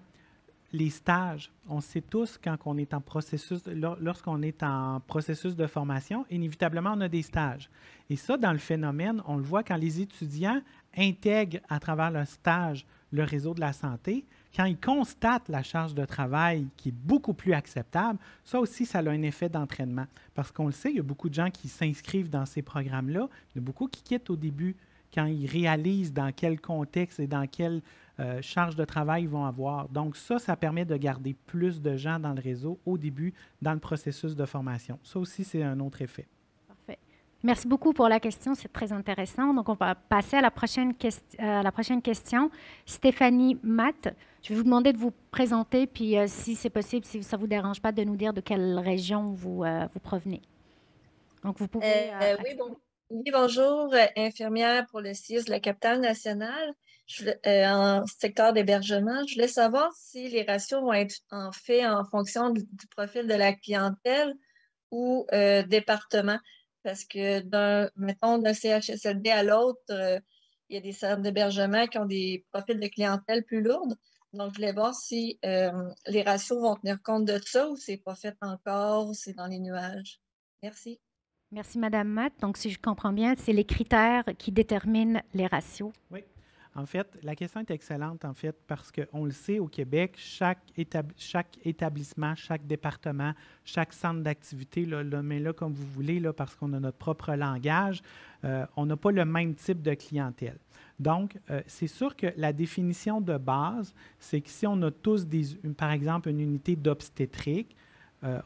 Les stages, on sait tous quand on est en processus, lorsqu'on est en processus de formation, inévitablement, on a des stages. Et ça, dans le phénomène, on le voit quand les étudiants intègrent à travers le stage le réseau de la santé, quand ils constatent la charge de travail qui est beaucoup plus acceptable, ça aussi, ça a un effet d'entraînement. Parce qu'on le sait, il y a beaucoup de gens qui s'inscrivent dans ces programmes-là, il y a beaucoup qui quittent au début quand ils réalisent dans quel contexte et dans quelle charge de travail ils vont avoir. Donc ça permet de garder plus de gens dans le réseau au début, dans le processus de formation. Ça aussi, c'est un autre effet. Parfait. Merci beaucoup pour la question, c'est très intéressant. Donc, on va passer à la prochaine question. Stéphanie Matt, je vais vous demander de vous présenter, puis si c'est possible, si ça ne vous dérange pas, de nous dire de quelle région vous provenez. Donc, vous pouvez... oui, bonjour, infirmière pour le CIUS de la capitale nationale, en secteur d'hébergement. Je voulais savoir si les ratios vont être en fait en fonction du profil de la clientèle ou département. Parce que mettons, d'un CHSLD à l'autre, il y a des centres d'hébergement qui ont des profils de clientèle plus lourdes. Donc, je voulais voir si les ratios vont tenir compte de ça ou c'est pas fait encore, ou c'est dans les nuages. Merci. Merci, Madame Matt. Donc, si je comprends bien, c'est les critères qui déterminent les ratios. Oui. En fait, la question est excellente, en fait, parce qu'on le sait, au Québec, chaque établissement, chaque département, chaque centre d'activité, nommez-le comme vous voulez, là, parce qu'on a notre propre langage, on n'a pas le même type de clientèle. Donc, c'est sûr que la définition de base, c'est que si on a tous, par exemple, une unité d'obstétrique,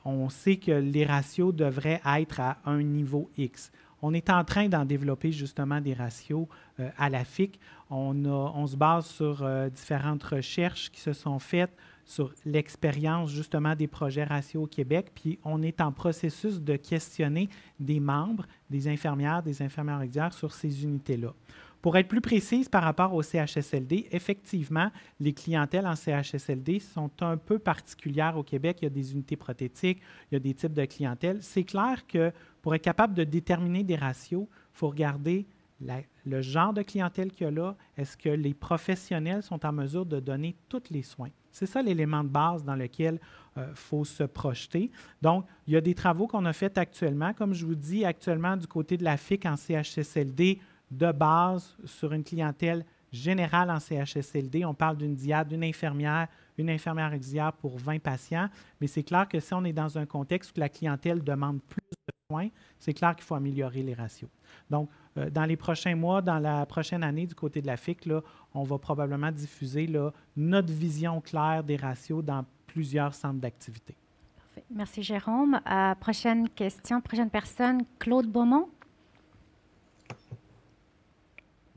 on sait que les ratios devraient être à un niveau X. On est en train d'en développer justement des ratios à la FIC. On se base sur différentes recherches qui se sont faites sur l'expérience justement des projets ratios au Québec, puis on est en processus de questionner des membres, des infirmières auxiliaires sur ces unités-là. Pour être plus précise par rapport au CHSLD, effectivement, les clientèles en CHSLD sont un peu particulières au Québec. Il y a des unités prothétiques, il y a des types de clientèle. C'est clair que pour être capable de déterminer des ratios, il faut regarder le genre de clientèle qu'il y a là. Est-ce que les professionnels sont en mesure de donner tous les soins? C'est ça l'élément de base dans lequel il faut se projeter. Donc, il y a des travaux qu'on a faits actuellement. Comme je vous dis, actuellement, du côté de la FIC en CHSLD, de base sur une clientèle générale en CHSLD. On parle d'une diade, d'une infirmière, une infirmière auxiliaire pour 20 patients, mais c'est clair que si on est dans un contexte où la clientèle demande plus de soins, c'est clair qu'il faut améliorer les ratios. Donc, dans les prochains mois, dans la prochaine année, du côté de la FIC, là, on va probablement diffuser là, notre vision claire des ratios dans plusieurs centres d'activité. Parfait. Merci, Jérôme. Prochaine question, prochaine personne, Claude Beaumont.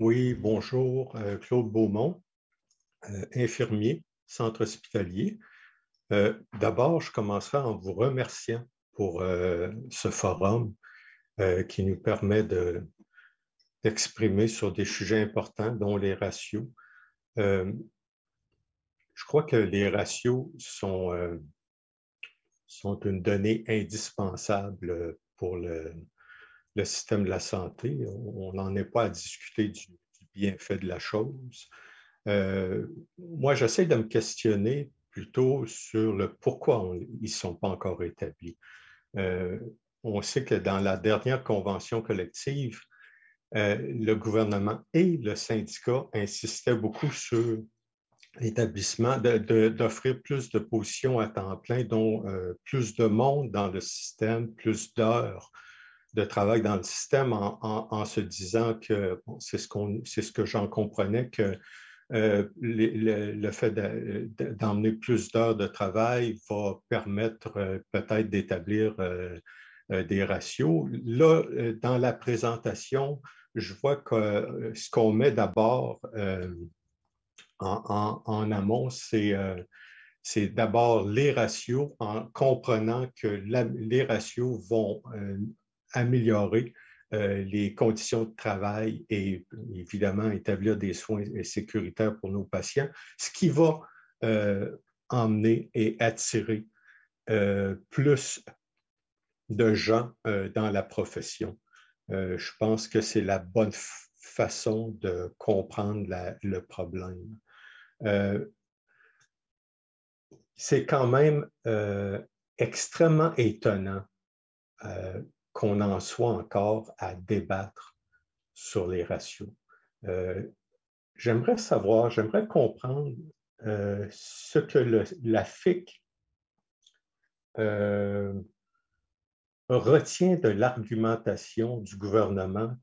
Oui, bonjour, Claude Beaumont. infirmiers, centre hospitalier. D'abord, je commencerai en vous remerciant pour ce forum qui nous permet d'exprimer sur des sujets importants, dont les ratios. Je crois que les ratios sont une donnée indispensable pour le système de la santé. On n'en est pas à discuter du bienfait de la chose. Moi, j'essaie de me questionner plutôt sur le pourquoi ils ne sont pas encore établis. On sait que dans la dernière convention collective, le gouvernement et le syndicat insistaient beaucoup sur l'établissement, d'offrir plus de positions à temps plein, dont plus de monde dans le système, plus d'heures de travail dans le système, en se disant que bon, c'est ce que j'en comprenais, que le fait d'emmener plus d'heures de travail va permettre peut-être d'établir des ratios. Là, dans la présentation, je vois que ce qu'on met d'abord en amont, c'est d'abord les ratios, en comprenant que les ratios vont améliorer les conditions de travail et évidemment établir des soins sécuritaires pour nos patients, ce qui va emmener et attirer plus de gens dans la profession. Je pense que c'est la bonne façon de comprendre le problème. C'est quand même extrêmement étonnant qu'on en soit encore à débattre sur les ratios. J'aimerais comprendre ce que la FIC retient de l'argumentation du gouvernement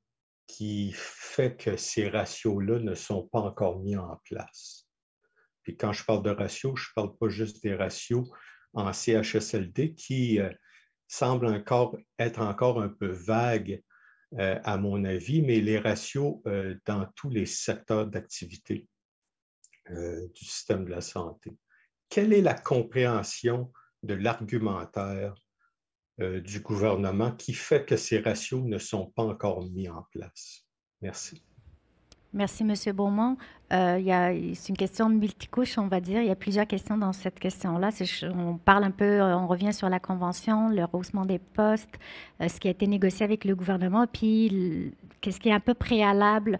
qui fait que ces ratios-là ne sont pas encore mis en place. Puis quand je parle de ratios, je ne parle pas juste des ratios en CHSLD qui semblent être encore un peu vagues à mon avis, mais les ratios dans tous les secteurs d'activité du système de la santé. Quelle est la compréhension de l'argumentaire du gouvernement qui fait que ces ratios ne sont pas encore mis en place? Merci. Merci, M. Beaumont. C'est une question multicouche, on va dire. Il y a plusieurs questions dans cette question-là. On parle un peu, on revient sur la convention, le rehaussement des postes, ce qui a été négocié avec le gouvernement, puis qu'est-ce qui est un peu préalable,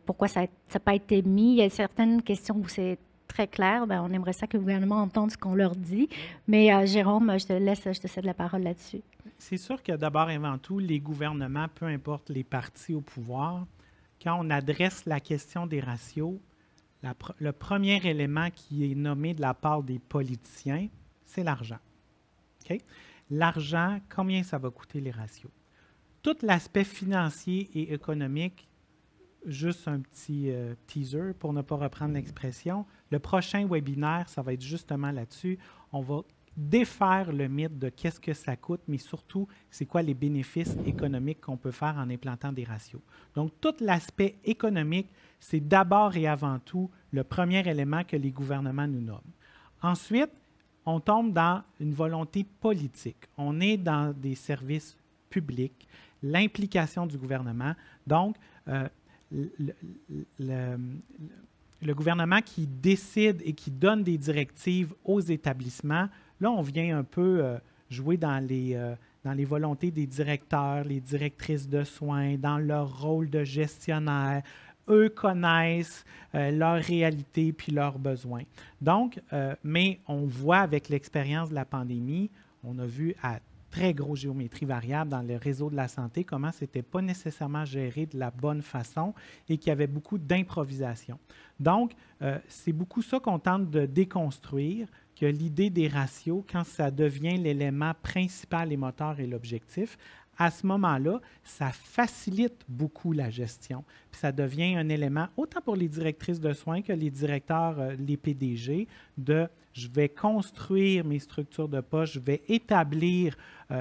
pourquoi ça n'a pas été mis. Il y a certaines questions où c'est très clair. On aimerait ça que le gouvernement entende ce qu'on leur dit. Mais Jérôme, je te cède la parole là-dessus. C'est sûr que d'abord et avant tout, les gouvernements, peu importe les partis au pouvoir, quand on adresse la question des ratios, le premier élément qui est nommé de la part des politiciens, c'est l'argent. Okay? L'argent, combien ça va coûter les ratios? Tout l'aspect financier et économique, juste un petit teaser pour ne pas reprendre l'expression, le prochain webinaire, ça va être justement là-dessus. On va défaire le mythe de qu'est-ce que ça coûte, mais surtout, c'est quoi les bénéfices économiques qu'on peut faire en implantant des ratios. Donc, tout l'aspect économique, c'est d'abord et avant tout le premier élément que les gouvernements nous nomment. Ensuite, on tombe dans une volonté politique. On est dans des services publics, l'implication du gouvernement. Donc, le gouvernement qui décide et qui donne des directives aux établissements, là, on vient un peu jouer dans les volontés des directeurs, les directrices de soins, dans leur rôle de gestionnaire. Eux connaissent leur réalité puis leurs besoins. Donc, mais on voit avec l'expérience de la pandémie, on a vu à très grosse géométrie variable dans le réseau de la santé, comment ce n'était pas nécessairement géré de la bonne façon et qu'il y avait beaucoup d'improvisation. Donc, c'est beaucoup ça qu'on tente de déconstruire, que l'idée des ratios, quand ça devient l'élément principal et moteur et l'objectif, à ce moment-là, ça facilite beaucoup la gestion. Puis ça devient un élément, autant pour les directrices de soins que les directeurs, les PDG, de je vais construire mes structures de poste, je vais établir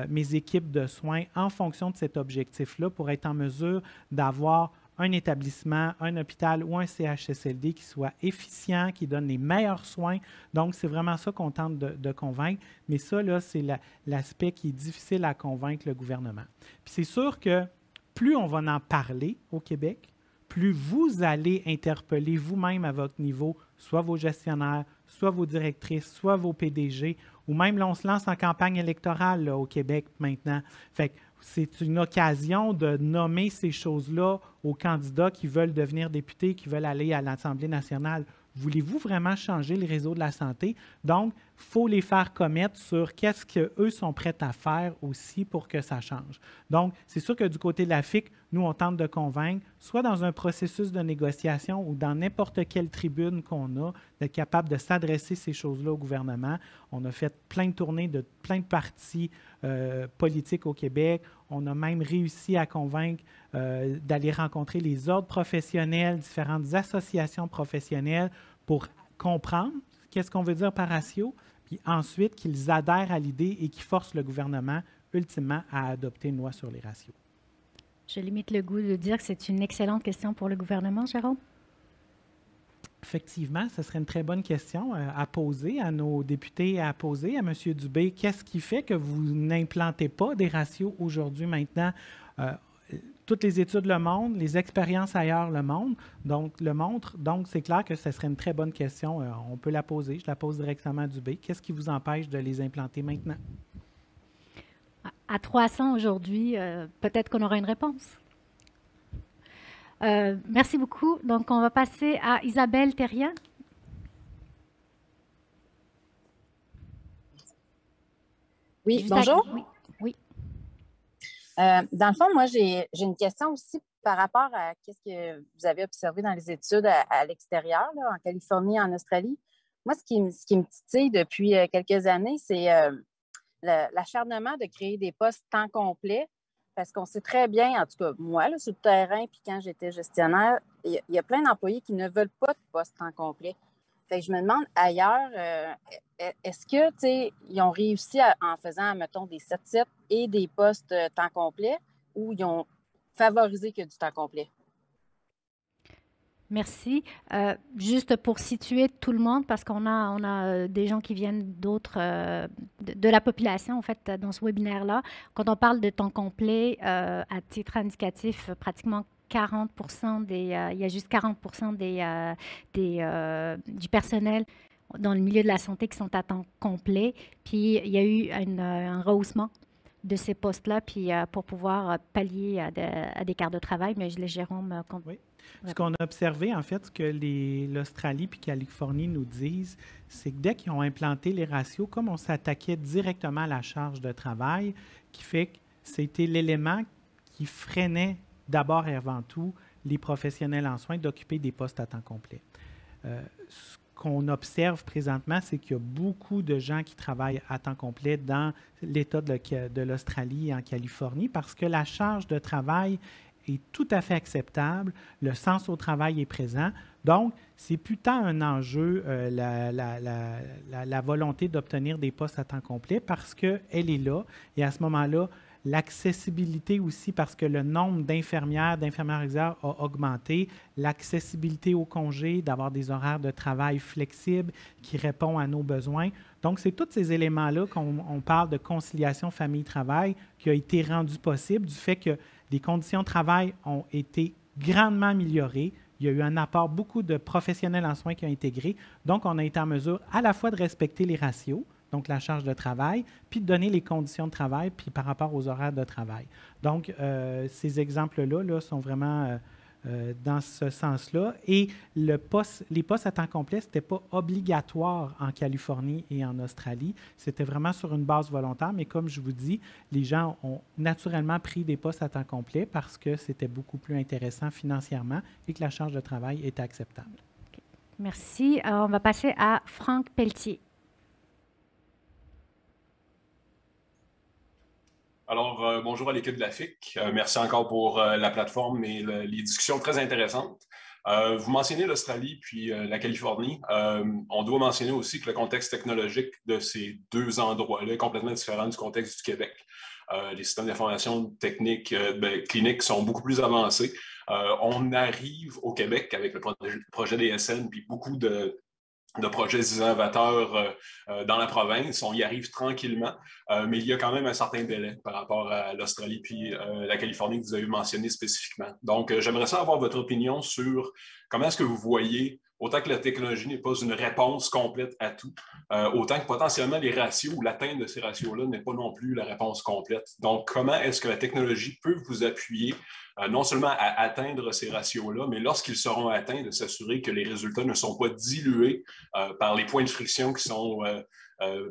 mes équipes de soins en fonction de cet objectif-là pour être en mesure d'avoir un établissement, un hôpital ou un CHSLD qui soit efficient, qui donne les meilleurs soins. Donc, c'est vraiment ça qu'on tente de convaincre. Mais ça, là, c'est l'aspect qui est difficile à convaincre le gouvernement. Puis c'est sûr que plus on va en parler au Québec, plus vous allez interpeller vous-même à votre niveau, soit vos gestionnaires, soit vos directrices, soit vos PDG, ou même là, on se lance en campagne électorale là, au Québec maintenant. Fait que c'est une occasion de nommer ces choses-là aux candidats qui veulent devenir députés, qui veulent aller à l'Assemblée nationale. Voulez-vous vraiment changer le réseau de la santé? Donc, il faut les faire commettre sur qu'est-ce qu'eux sont prêts à faire aussi pour que ça change. Donc, c'est sûr que du côté de la FIC, nous, on tente de convaincre, soit dans un processus de négociation ou dans n'importe quelle tribune qu'on a, d'être capable de s'adresser ces choses-là au gouvernement. On a fait plein de tournées de plein de partis politiques au Québec. On a même réussi à convaincre d'aller rencontrer les ordres professionnels, différentes associations professionnelles pour comprendre qu'est-ce qu'on veut dire par ratio, puis ensuite qu'ils adhèrent à l'idée et qu'ils forcent le gouvernement ultimement à adopter une loi sur les ratios. Je limite le goût de dire que c'est une excellente question pour le gouvernement, Jérôme. Effectivement, ce serait une très bonne question à poser à nos députés, à poser à M. Dubé. Qu'est-ce qui fait que vous n'implantez pas des ratios aujourd'hui, maintenant? Toutes les études le montrent, les expériences ailleurs le montrent. Donc, c'est clair que ce serait une très bonne question. On peut la poser. Je la pose directement à Dubé. Qu'est-ce qui vous empêche de les implanter maintenant? À 300 aujourd'hui, peut-être qu'on aura une réponse. Merci beaucoup. Donc, on va passer à Isabelle Thérien. Oui, bonjour. Oui. Dans le fond, moi, j'ai une question aussi par rapport à ce que vous avez observé dans les études à l'extérieur, là, en Californie, en Australie. Moi, ce qui me titille depuis quelques années, c'est l'acharnement de créer des postes temps complet. Parce qu'on sait très bien, en tout cas, moi, là, sur le terrain, puis quand j'étais gestionnaire, il y a plein d'employés qui ne veulent pas de poste temps complet. Fait que je me demande ailleurs, est-ce que, tu sais, ils ont réussi en faisant, mettons, des 7-7 et des postes temps complet, ou ils ont favorisé que du temps complet? Merci. Juste pour situer tout le monde, parce qu'on a des gens qui viennent d'autres, de la population, en fait, dans ce webinaire-là. Quand on parle de temps complet, à titre indicatif, pratiquement 40% il y a juste 40% du personnel dans le milieu de la santé qui sont à temps complet. Puis, il y a eu un rehaussement de ces postes-là, puis pour pouvoir pallier à des quarts de travail. Mais je laisse Jérôme Oui. Ce qu'on a observé, en fait, ce que l'Australie puis Californie nous disent, c'est que dès qu'ils ont implanté les ratios, comme on s'attaquait directement à la charge de travail, qui fait que c'était l'élément qui freinait d'abord et avant tout les professionnels en soins d'occuper des postes à temps complet. Ce qu'on observe présentement, c'est qu'il y a beaucoup de gens qui travaillent à temps complet dans l'État de l'Australie et en Californie parce que la charge de travail est tout à fait acceptable, le sens au travail est présent. Donc, c'est plus tant un enjeu, la volonté d'obtenir des postes à temps complet parce qu'elle est là. Et à ce moment-là, l'accessibilité aussi, parce que le nombre d'infirmières auxiliaires a augmenté, l'accessibilité au congé, d'avoir des horaires de travail flexibles qui répondent à nos besoins. Donc, c'est tous ces éléments-là qu'on parle de conciliation famille-travail qui a été rendu possible du fait que les conditions de travail ont été grandement améliorées. Il y a eu un apport, beaucoup de professionnels en soins qui ont intégré. Donc, on a été en mesure à la fois de respecter les ratios, donc la charge de travail, puis de donner les conditions de travail, puis par rapport aux horaires de travail. Donc, ces exemples-là sont vraiment dans ce sens-là. Et les postes à temps complet, ce n'était pas obligatoire en Californie et en Australie. C'était vraiment sur une base volontaire. Mais comme je vous dis, les gens ont naturellement pris des postes à temps complet parce que c'était beaucoup plus intéressant financièrement et que la charge de travail était acceptable. Okay. Merci. On va passer à Franck Pelletier. Alors, bonjour à l'équipe de la FIC. Merci encore pour la plateforme et les discussions très intéressantes. Vous mentionnez l'Australie puis la Californie. On doit mentionner aussi que le contexte technologique de ces deux endroits-là est complètement différent du contexte du Québec. Les systèmes d'information techniques, cliniques sont beaucoup plus avancés. On arrive au Québec avec le projet DSN, puis beaucoup de projets innovateurs dans la province. On y arrive tranquillement, mais il y a quand même un certain délai par rapport à l'Australie puis la Californie que vous avez mentionné spécifiquement. Donc, j'aimerais ça avoir votre opinion sur comment est-ce que vous voyez, autant que la technologie n'est pas une réponse complète à tout, autant que potentiellement les ratios ou l'atteinte de ces ratios-là n'est pas non plus la réponse complète. Donc, comment est-ce que la technologie peut vous appuyer non seulement à atteindre ces ratios-là, mais lorsqu'ils seront atteints, de s'assurer que les résultats ne sont pas dilués par les points de friction qui sont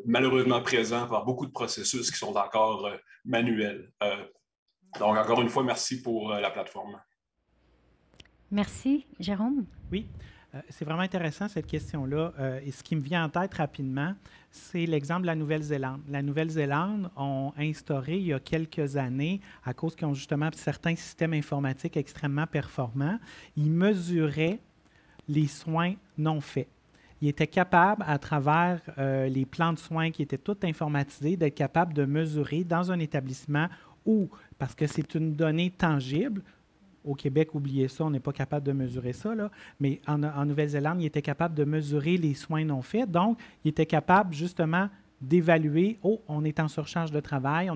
malheureusement présents par beaucoup de processus qui sont encore manuels. Donc, encore une fois, merci pour la plateforme. Merci. Jérôme? Oui. C'est vraiment intéressant cette question-là. Et ce qui me vient en tête rapidement, c'est l'exemple de la Nouvelle-Zélande. La Nouvelle-Zélande ont instauré il y a quelques années, à cause qu'ils ont justement certains systèmes informatiques extrêmement performants, ils mesuraient les soins non faits. Ils étaient capables, à travers les plans de soins qui étaient tous informatisés, d'être capables de mesurer dans un établissement où, parce que c'est une donnée tangible. Au Québec, oubliez ça, on n'est pas capable de mesurer ça, là. Mais en Nouvelle-Zélande, ils étaient capables de mesurer les soins non faits. Donc, ils étaient capables justement d'évaluer, on est en surcharge de travail,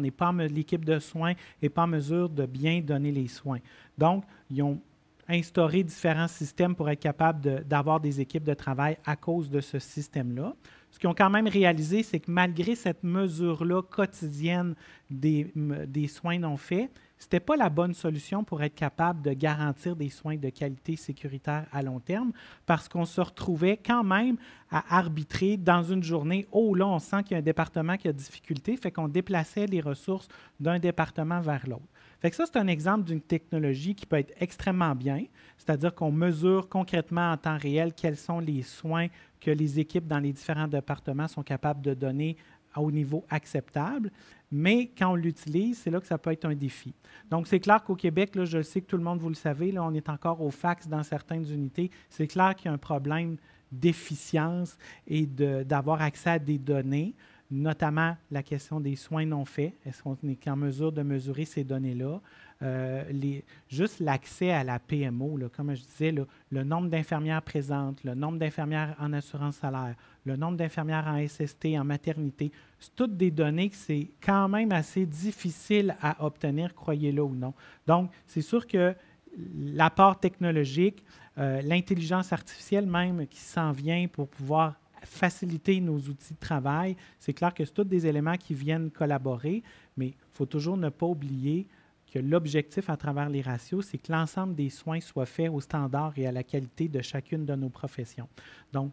l'équipe de soins n'est pas en mesure de bien donner les soins. Donc, ils ont instauré différents systèmes pour être capables d'avoir des équipes de travail à cause de ce système-là. Ce qu'ils ont quand même réalisé, c'est que malgré cette mesure-là quotidienne des soins non faits, ce n'était pas la bonne solution pour être capable de garantir des soins de qualité sécuritaire à long terme, parce qu'on se retrouvait quand même à arbitrer dans une journée. Oh là, on sent qu'il y a un département qui a difficulté, fait qu'on déplaçait les ressources d'un département vers l'autre. Fait que ça, c'est un exemple d'une technologie qui peut être extrêmement bien, c'est-à-dire qu'on mesure concrètement en temps réel quels sont les soins que les équipes dans les différents départements sont capables de donner au niveau acceptable, mais quand on l'utilise, c'est là que ça peut être un défi. Donc, c'est clair qu'au Québec, là, je sais que tout le monde, vous le savez, là, on est encore au fax dans certaines unités. C'est clair qu'il y a un problème d'efficience et d'avoir accès à des données, notamment la question des soins non faits. Est-ce qu'on est en mesure de mesurer ces données-là? Juste l'accès à la PMO, là, comme je disais, là, le nombre d'infirmières présentes, le nombre d'infirmières en assurance salaire, le nombre d'infirmières en SST, en maternité, c'est toutes des données que c'est quand même assez difficile à obtenir, croyez-le ou non. Donc, c'est sûr que l'apport technologique, l'intelligence artificielle même qui s'en vient pour pouvoir faciliter nos outils de travail, c'est clair que c'est tous des éléments qui viennent collaborer, mais il faut toujours ne pas oublier que l'objectif à travers les ratios, c'est que l'ensemble des soins soient faits au standard et à la qualité de chacune de nos professions. Donc,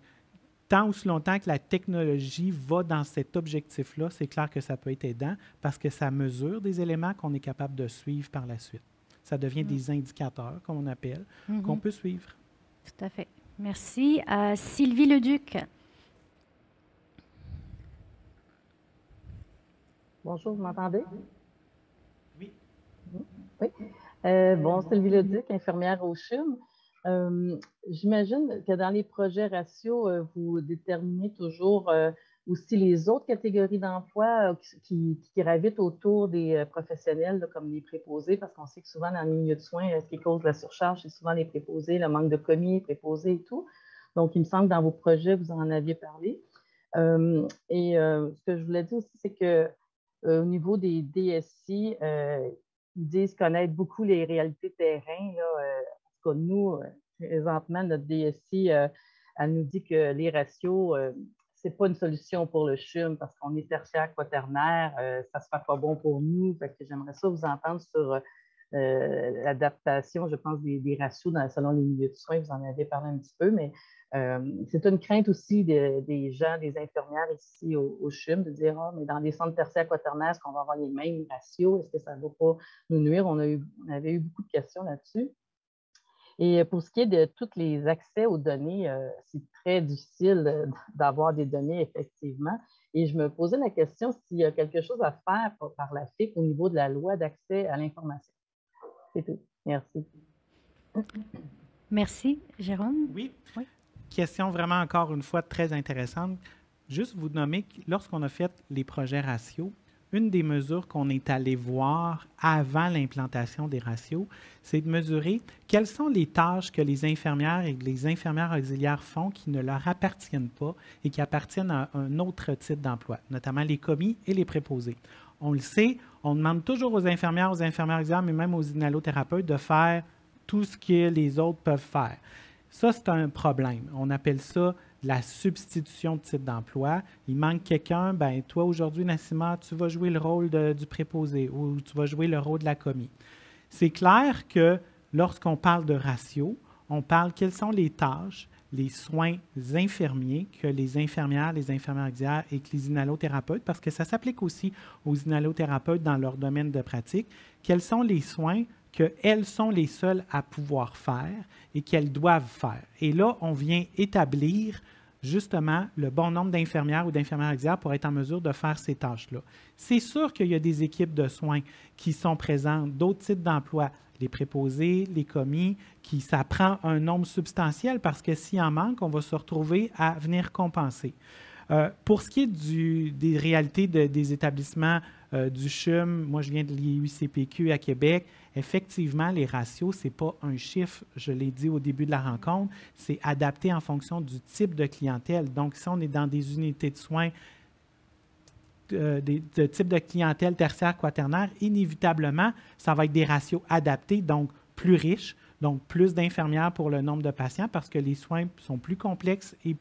tant ou si longtemps que la technologie va dans cet objectif-là, c'est clair que ça peut être aidant parce que ça mesure des éléments qu'on est capable de suivre par la suite. Ça devient des indicateurs, comme on appelle, qu'on peut suivre. Tout à fait. Merci. Sylvie Leduc. Bonjour, vous m'entendez? Oui. Oui. Bon, Sylvie Leduc, infirmière au CHUM. J'imagine que dans les projets ratios, vous déterminez toujours aussi les autres catégories d'emploi qui gravitent autour des professionnels, là, comme les préposés, parce qu'on sait que souvent dans les milieux de soins, ce qui cause la surcharge, c'est souvent les préposés, le manque de commis, préposés et tout. Donc, il me semble que dans vos projets, vous en aviez parlé. Ce que je voulais dire aussi, c'est que au niveau des DSI, ils disent connaître beaucoup les réalités terrain. Là, en tout cas, nous, présentement, notre DSI, elle nous dit que les ratios, ce n'est pas une solution pour le CHUM parce qu'on est tertiaire quaternaire, ça ne sera pas bon pour nous. Fait que j'aimerais ça vous entendre sur l'adaptation, je pense, des ratios selon les milieux de soins. Vous en avez parlé un petit peu, mais c'est une crainte aussi des gens, des infirmières ici au CHUM, de dire mais dans les centres tertiaires quaternaires, est-ce qu'on va avoir les mêmes ratios? Est-ce que ça ne va pas nous nuire? On avait eu beaucoup de questions là-dessus. Et pour ce qui est de tous les accès aux données, c'est très difficile d'avoir des données, effectivement. Et je me posais la question s'il y a quelque chose à faire par la FIC au niveau de la loi d'accès à l'information. C'est tout. Merci. Merci. Jérôme? Oui. Question vraiment, encore une fois, très intéressante. Juste vous nommer que lorsqu'on a fait les projets ratios, une des mesures qu'on est allé voir avant l'implantation des ratios, c'est de mesurer quelles sont les tâches que les infirmières et les infirmières auxiliaires font qui ne leur appartiennent pas et qui appartiennent à un autre type d'emploi, notamment les commis et les préposés. On le sait, on demande toujours aux infirmières auxiliaires, mais même aux inhalothérapeutes de faire tout ce que les autres peuvent faire. Ça, c'est un problème. On appelle ça la substitution de type d'emploi. Il manque quelqu'un, bien, toi, aujourd'hui, Nassima, tu vas jouer le rôle du préposé ou tu vas jouer le rôle de la commis. C'est clair que lorsqu'on parle de ratio, on parle quelles sont les tâches, les soins infirmiers que les infirmières auxiliaires et que les inhalothérapeutes, parce que ça s'applique aussi aux inhalothérapeutes dans leur domaine de pratique, quels sont les soins qu'elles sont les seules à pouvoir faire et qu'elles doivent faire. Et là, on vient établir justement le bon nombre d'infirmières ou d'infirmières auxiliaires pour être en mesure de faire ces tâches-là. C'est sûr qu'il y a des équipes de soins qui sont présentes, d'autres types d'emplois, les préposés, les commis, qui ça prend un nombre substantiel parce que s'il en manque, on va se retrouver à venir compenser. Pour ce qui est des réalités des établissements du CHUM, moi je viens de l'IUCPQ à Québec, effectivement, les ratios, ce n'est pas un chiffre, je l'ai dit au début de la rencontre, c'est adapté en fonction du type de clientèle. Donc, si on est dans des unités de soins de type de clientèle tertiaire, quaternaire, inévitablement, ça va être des ratios adaptés, donc plus riches, donc plus d'infirmières pour le nombre de patients parce que les soins sont plus complexes et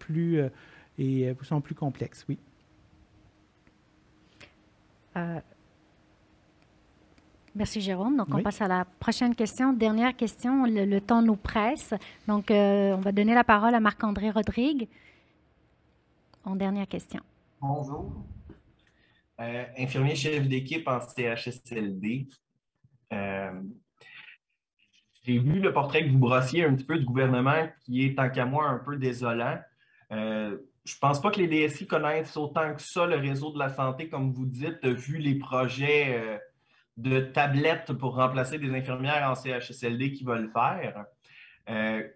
sont plus complexes, oui. Merci, Jérôme. Donc, oui. On passe à la prochaine question. Dernière question, le temps nous presse. Donc, on va donner la parole à Marc-André Rodrigue en dernière question. Bonjour. Infirmier chef d'équipe en CHSLD. J'ai vu le portrait que vous brossiez un petit peu du gouvernement qui est, tant qu'à moi, un peu désolant. Je ne pense pas que les DSI connaissent autant que ça le réseau de la santé, comme vous dites, vu les projets de tablettes pour remplacer des infirmières en CHSLD qui veulent le faire.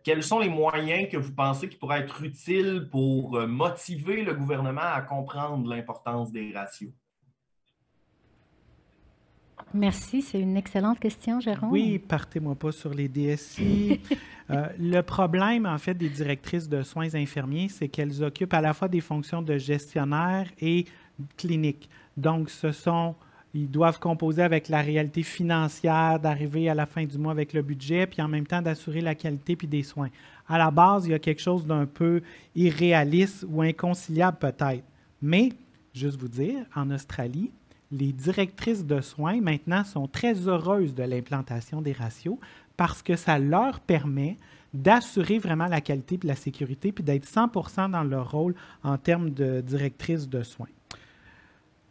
Quels sont les moyens que vous pensez qui pourraient être utiles pour motiver le gouvernement à comprendre l'importance des ratios? Merci, c'est une excellente question, Jérôme. Oui, partez-moi pas sur les DSI. Le problème, en fait, des directrices de soins infirmiers, c'est qu'elles occupent à la fois des fonctions de gestionnaire et clinique. Donc, ils doivent composer avec la réalité financière, d'arriver à la fin du mois avec le budget, puis en même temps d'assurer la qualité puis des soins. À la base, il y a quelque chose d'un peu irréaliste ou inconciliable peut-être. Mais, juste vous dire, en Australie, les directrices de soins, maintenant, sont très heureuses de l'implantation des ratios parce que ça leur permet d'assurer vraiment la qualité et la sécurité puis d'être 100% dans leur rôle en termes de directrice de soins.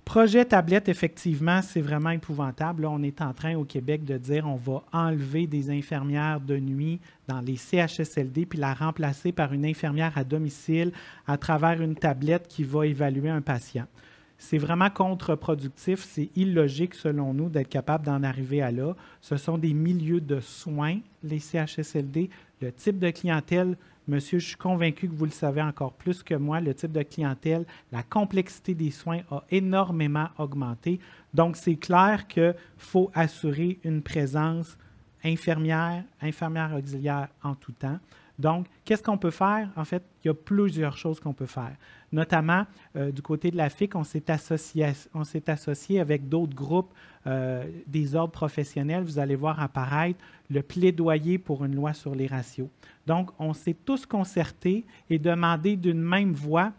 Projet tablette, effectivement, c'est vraiment épouvantable. Là, on est en train au Québec de dire on va enlever des infirmières de nuit dans les CHSLD puis la remplacer par une infirmière à domicile à travers une tablette qui va évaluer un patient. C'est vraiment contre-productif, c'est illogique selon nous d'être capable d'en arriver à là. Ce sont des milieux de soins, les CHSLD. Le type de clientèle, monsieur, je suis convaincu que vous le savez encore plus que moi, le type de clientèle, la complexité des soins a énormément augmenté. Donc, c'est clair qu'il faut assurer une présence infirmière auxiliaire en tout temps. Donc, qu'est-ce qu'on peut faire? En fait, il y a plusieurs choses qu'on peut faire. Notamment, du côté de la FIC, on s'est associé avec d'autres groupes des ordres professionnels. Vous allez voir apparaître le plaidoyer pour une loi sur les ratios. Donc, on s'est tous concertés et demandé d'une même voix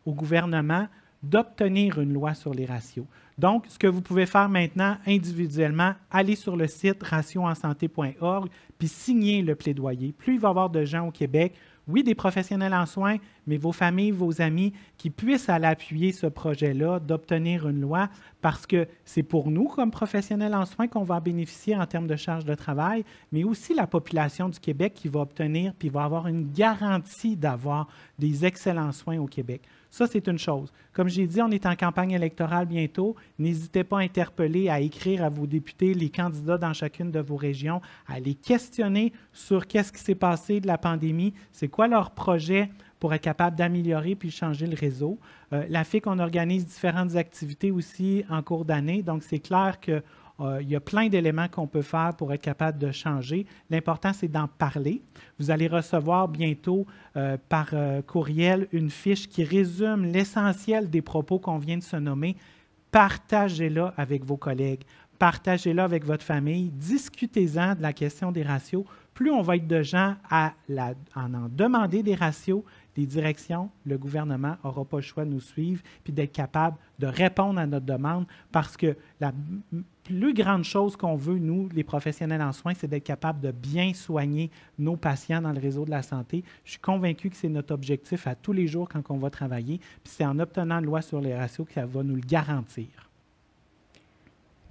au gouvernement d'obtenir une loi sur les ratios. Donc, ce que vous pouvez faire maintenant individuellement, allez sur le site ratioensanté.org puis signer le plaidoyer. Plus il va y avoir de gens au Québec, oui, des professionnels en soins, mais vos familles, vos amis, qui puissent aller appuyer ce projet-là d'obtenir une loi parce que c'est pour nous, comme professionnels en soins, qu'on va bénéficier en termes de charge de travail, mais aussi la population du Québec qui va obtenir puis va avoir une garantie d'avoir des excellents soins au Québec. Ça, c'est une chose. Comme j'ai dit, on est en campagne électorale bientôt. N'hésitez pas à interpeller, à écrire à vos députés, les candidats dans chacune de vos régions, à les questionner sur qu'est-ce qui s'est passé de la pandémie, c'est quoi leur projet pour être capable d'améliorer puis changer le réseau. La FIC, on organise différentes activités aussi en cours d'année, donc c'est clair que il y a plein d'éléments qu'on peut faire pour être capable de changer. L'important, c'est d'en parler. Vous allez recevoir bientôt par courriel une fiche qui résume l'essentiel des propos qu'on vient de se nommer. Partagez-la avec vos collègues. Partagez-la avec votre famille. Discutez-en de la question des ratios. Plus on va être de gens à en demander des ratios, les directions, le gouvernement n'aura pas le choix de nous suivre puis d'être capable de répondre à notre demande parce que la plus grande chose qu'on veut, nous, les professionnels en soins, c'est d'être capable de bien soigner nos patients dans le réseau de la santé. Je suis convaincu que c'est notre objectif à tous les jours quand on va travailler, puis c'est en obtenant une loi sur les ratios que ça va nous le garantir.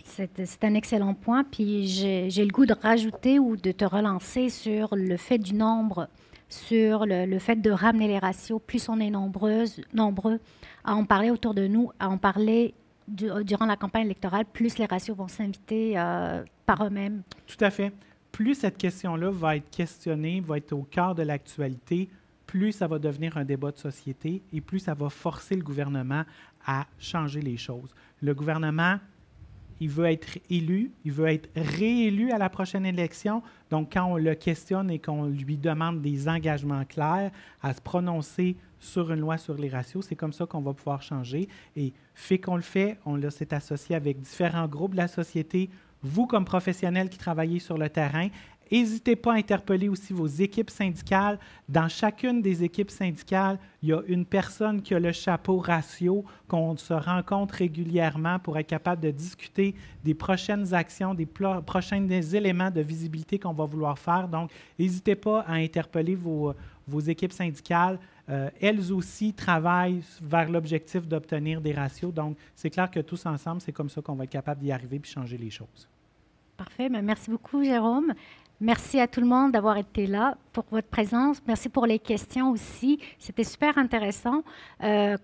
C'est un excellent point, puis j'ai le goût de rajouter ou de te relancer sur le fait du nombre, sur le fait de ramener les ratios. Plus on est nombreux à en parler autour de nous, à en parler durant la campagne électorale, plus les ratios vont s'inviter par eux-mêmes. Tout à fait. Plus cette question-là va être questionnée, va être au cœur de l'actualité, plus ça va devenir un débat de société et plus ça va forcer le gouvernement à changer les choses. Le gouvernement, il veut être élu, il veut être réélu à la prochaine élection. Donc, quand on le questionne et qu'on lui demande des engagements clairs à se prononcer sur une loi sur les ratios, c'est comme ça qu'on va pouvoir changer. Et fait qu'on le fait, on s'est associé avec différents groupes de la société. Vous, comme professionnels qui travaillez sur le terrain, n'hésitez pas à interpeller aussi vos équipes syndicales. Dans chacune des équipes syndicales, il y a une personne qui a le chapeau ratio, qu'on se rencontre régulièrement pour être capable de discuter des prochaines actions, des prochains éléments de visibilité qu'on va vouloir faire. Donc, n'hésitez pas à interpeller vos équipes syndicales. Elles aussi travaillent vers l'objectif d'obtenir des ratios. Donc, c'est clair que tous ensemble, c'est comme ça qu'on va être capable d'y arriver et changer les choses. Parfait. Bien, merci beaucoup, Jérôme. Merci à tout le monde d'avoir été là pour votre présence. Merci pour les questions aussi. C'était super intéressant.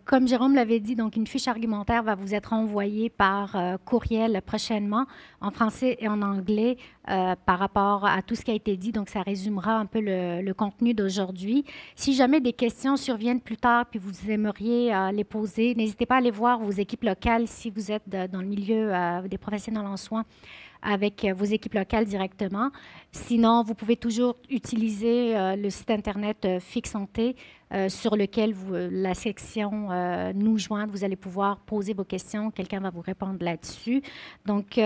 Comme Jérôme l'avait dit, donc une fiche argumentaire va vous être envoyée par courriel prochainement en français et en anglais par rapport à tout ce qui a été dit. Donc, ça résumera un peu le contenu d'aujourd'hui. Si jamais des questions surviennent plus tard puis vous aimeriez les poser, n'hésitez pas à aller voir vos équipes locales si vous êtes dans le milieu des professionnels en soins avec vos équipes locales directement. Sinon, vous pouvez toujours utiliser le site Internet FIC Santé sur lequel la section Nous joindre, vous allez pouvoir poser vos questions. Quelqu'un va vous répondre là-dessus. Donc,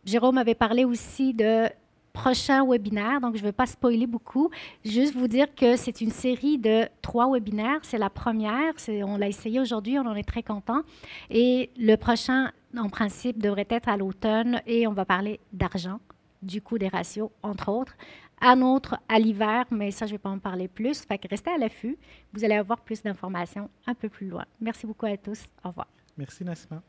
Jérôme avait parlé aussi de prochains webinaires, donc je ne vais pas spoiler beaucoup. Juste vous dire que c'est une série de 3 webinaires. C'est la première. On l'a essayé aujourd'hui, on en est très content. Et le prochain, en principe, devrait être à l'automne et on va parler d'argent, du coût des ratios, entre autres. Un autre à l'hiver, mais ça, je ne vais pas en parler plus. Fait que restez à l'affût. Vous allez avoir plus d'informations un peu plus loin. Merci beaucoup à tous. Au revoir. Merci, Nassima.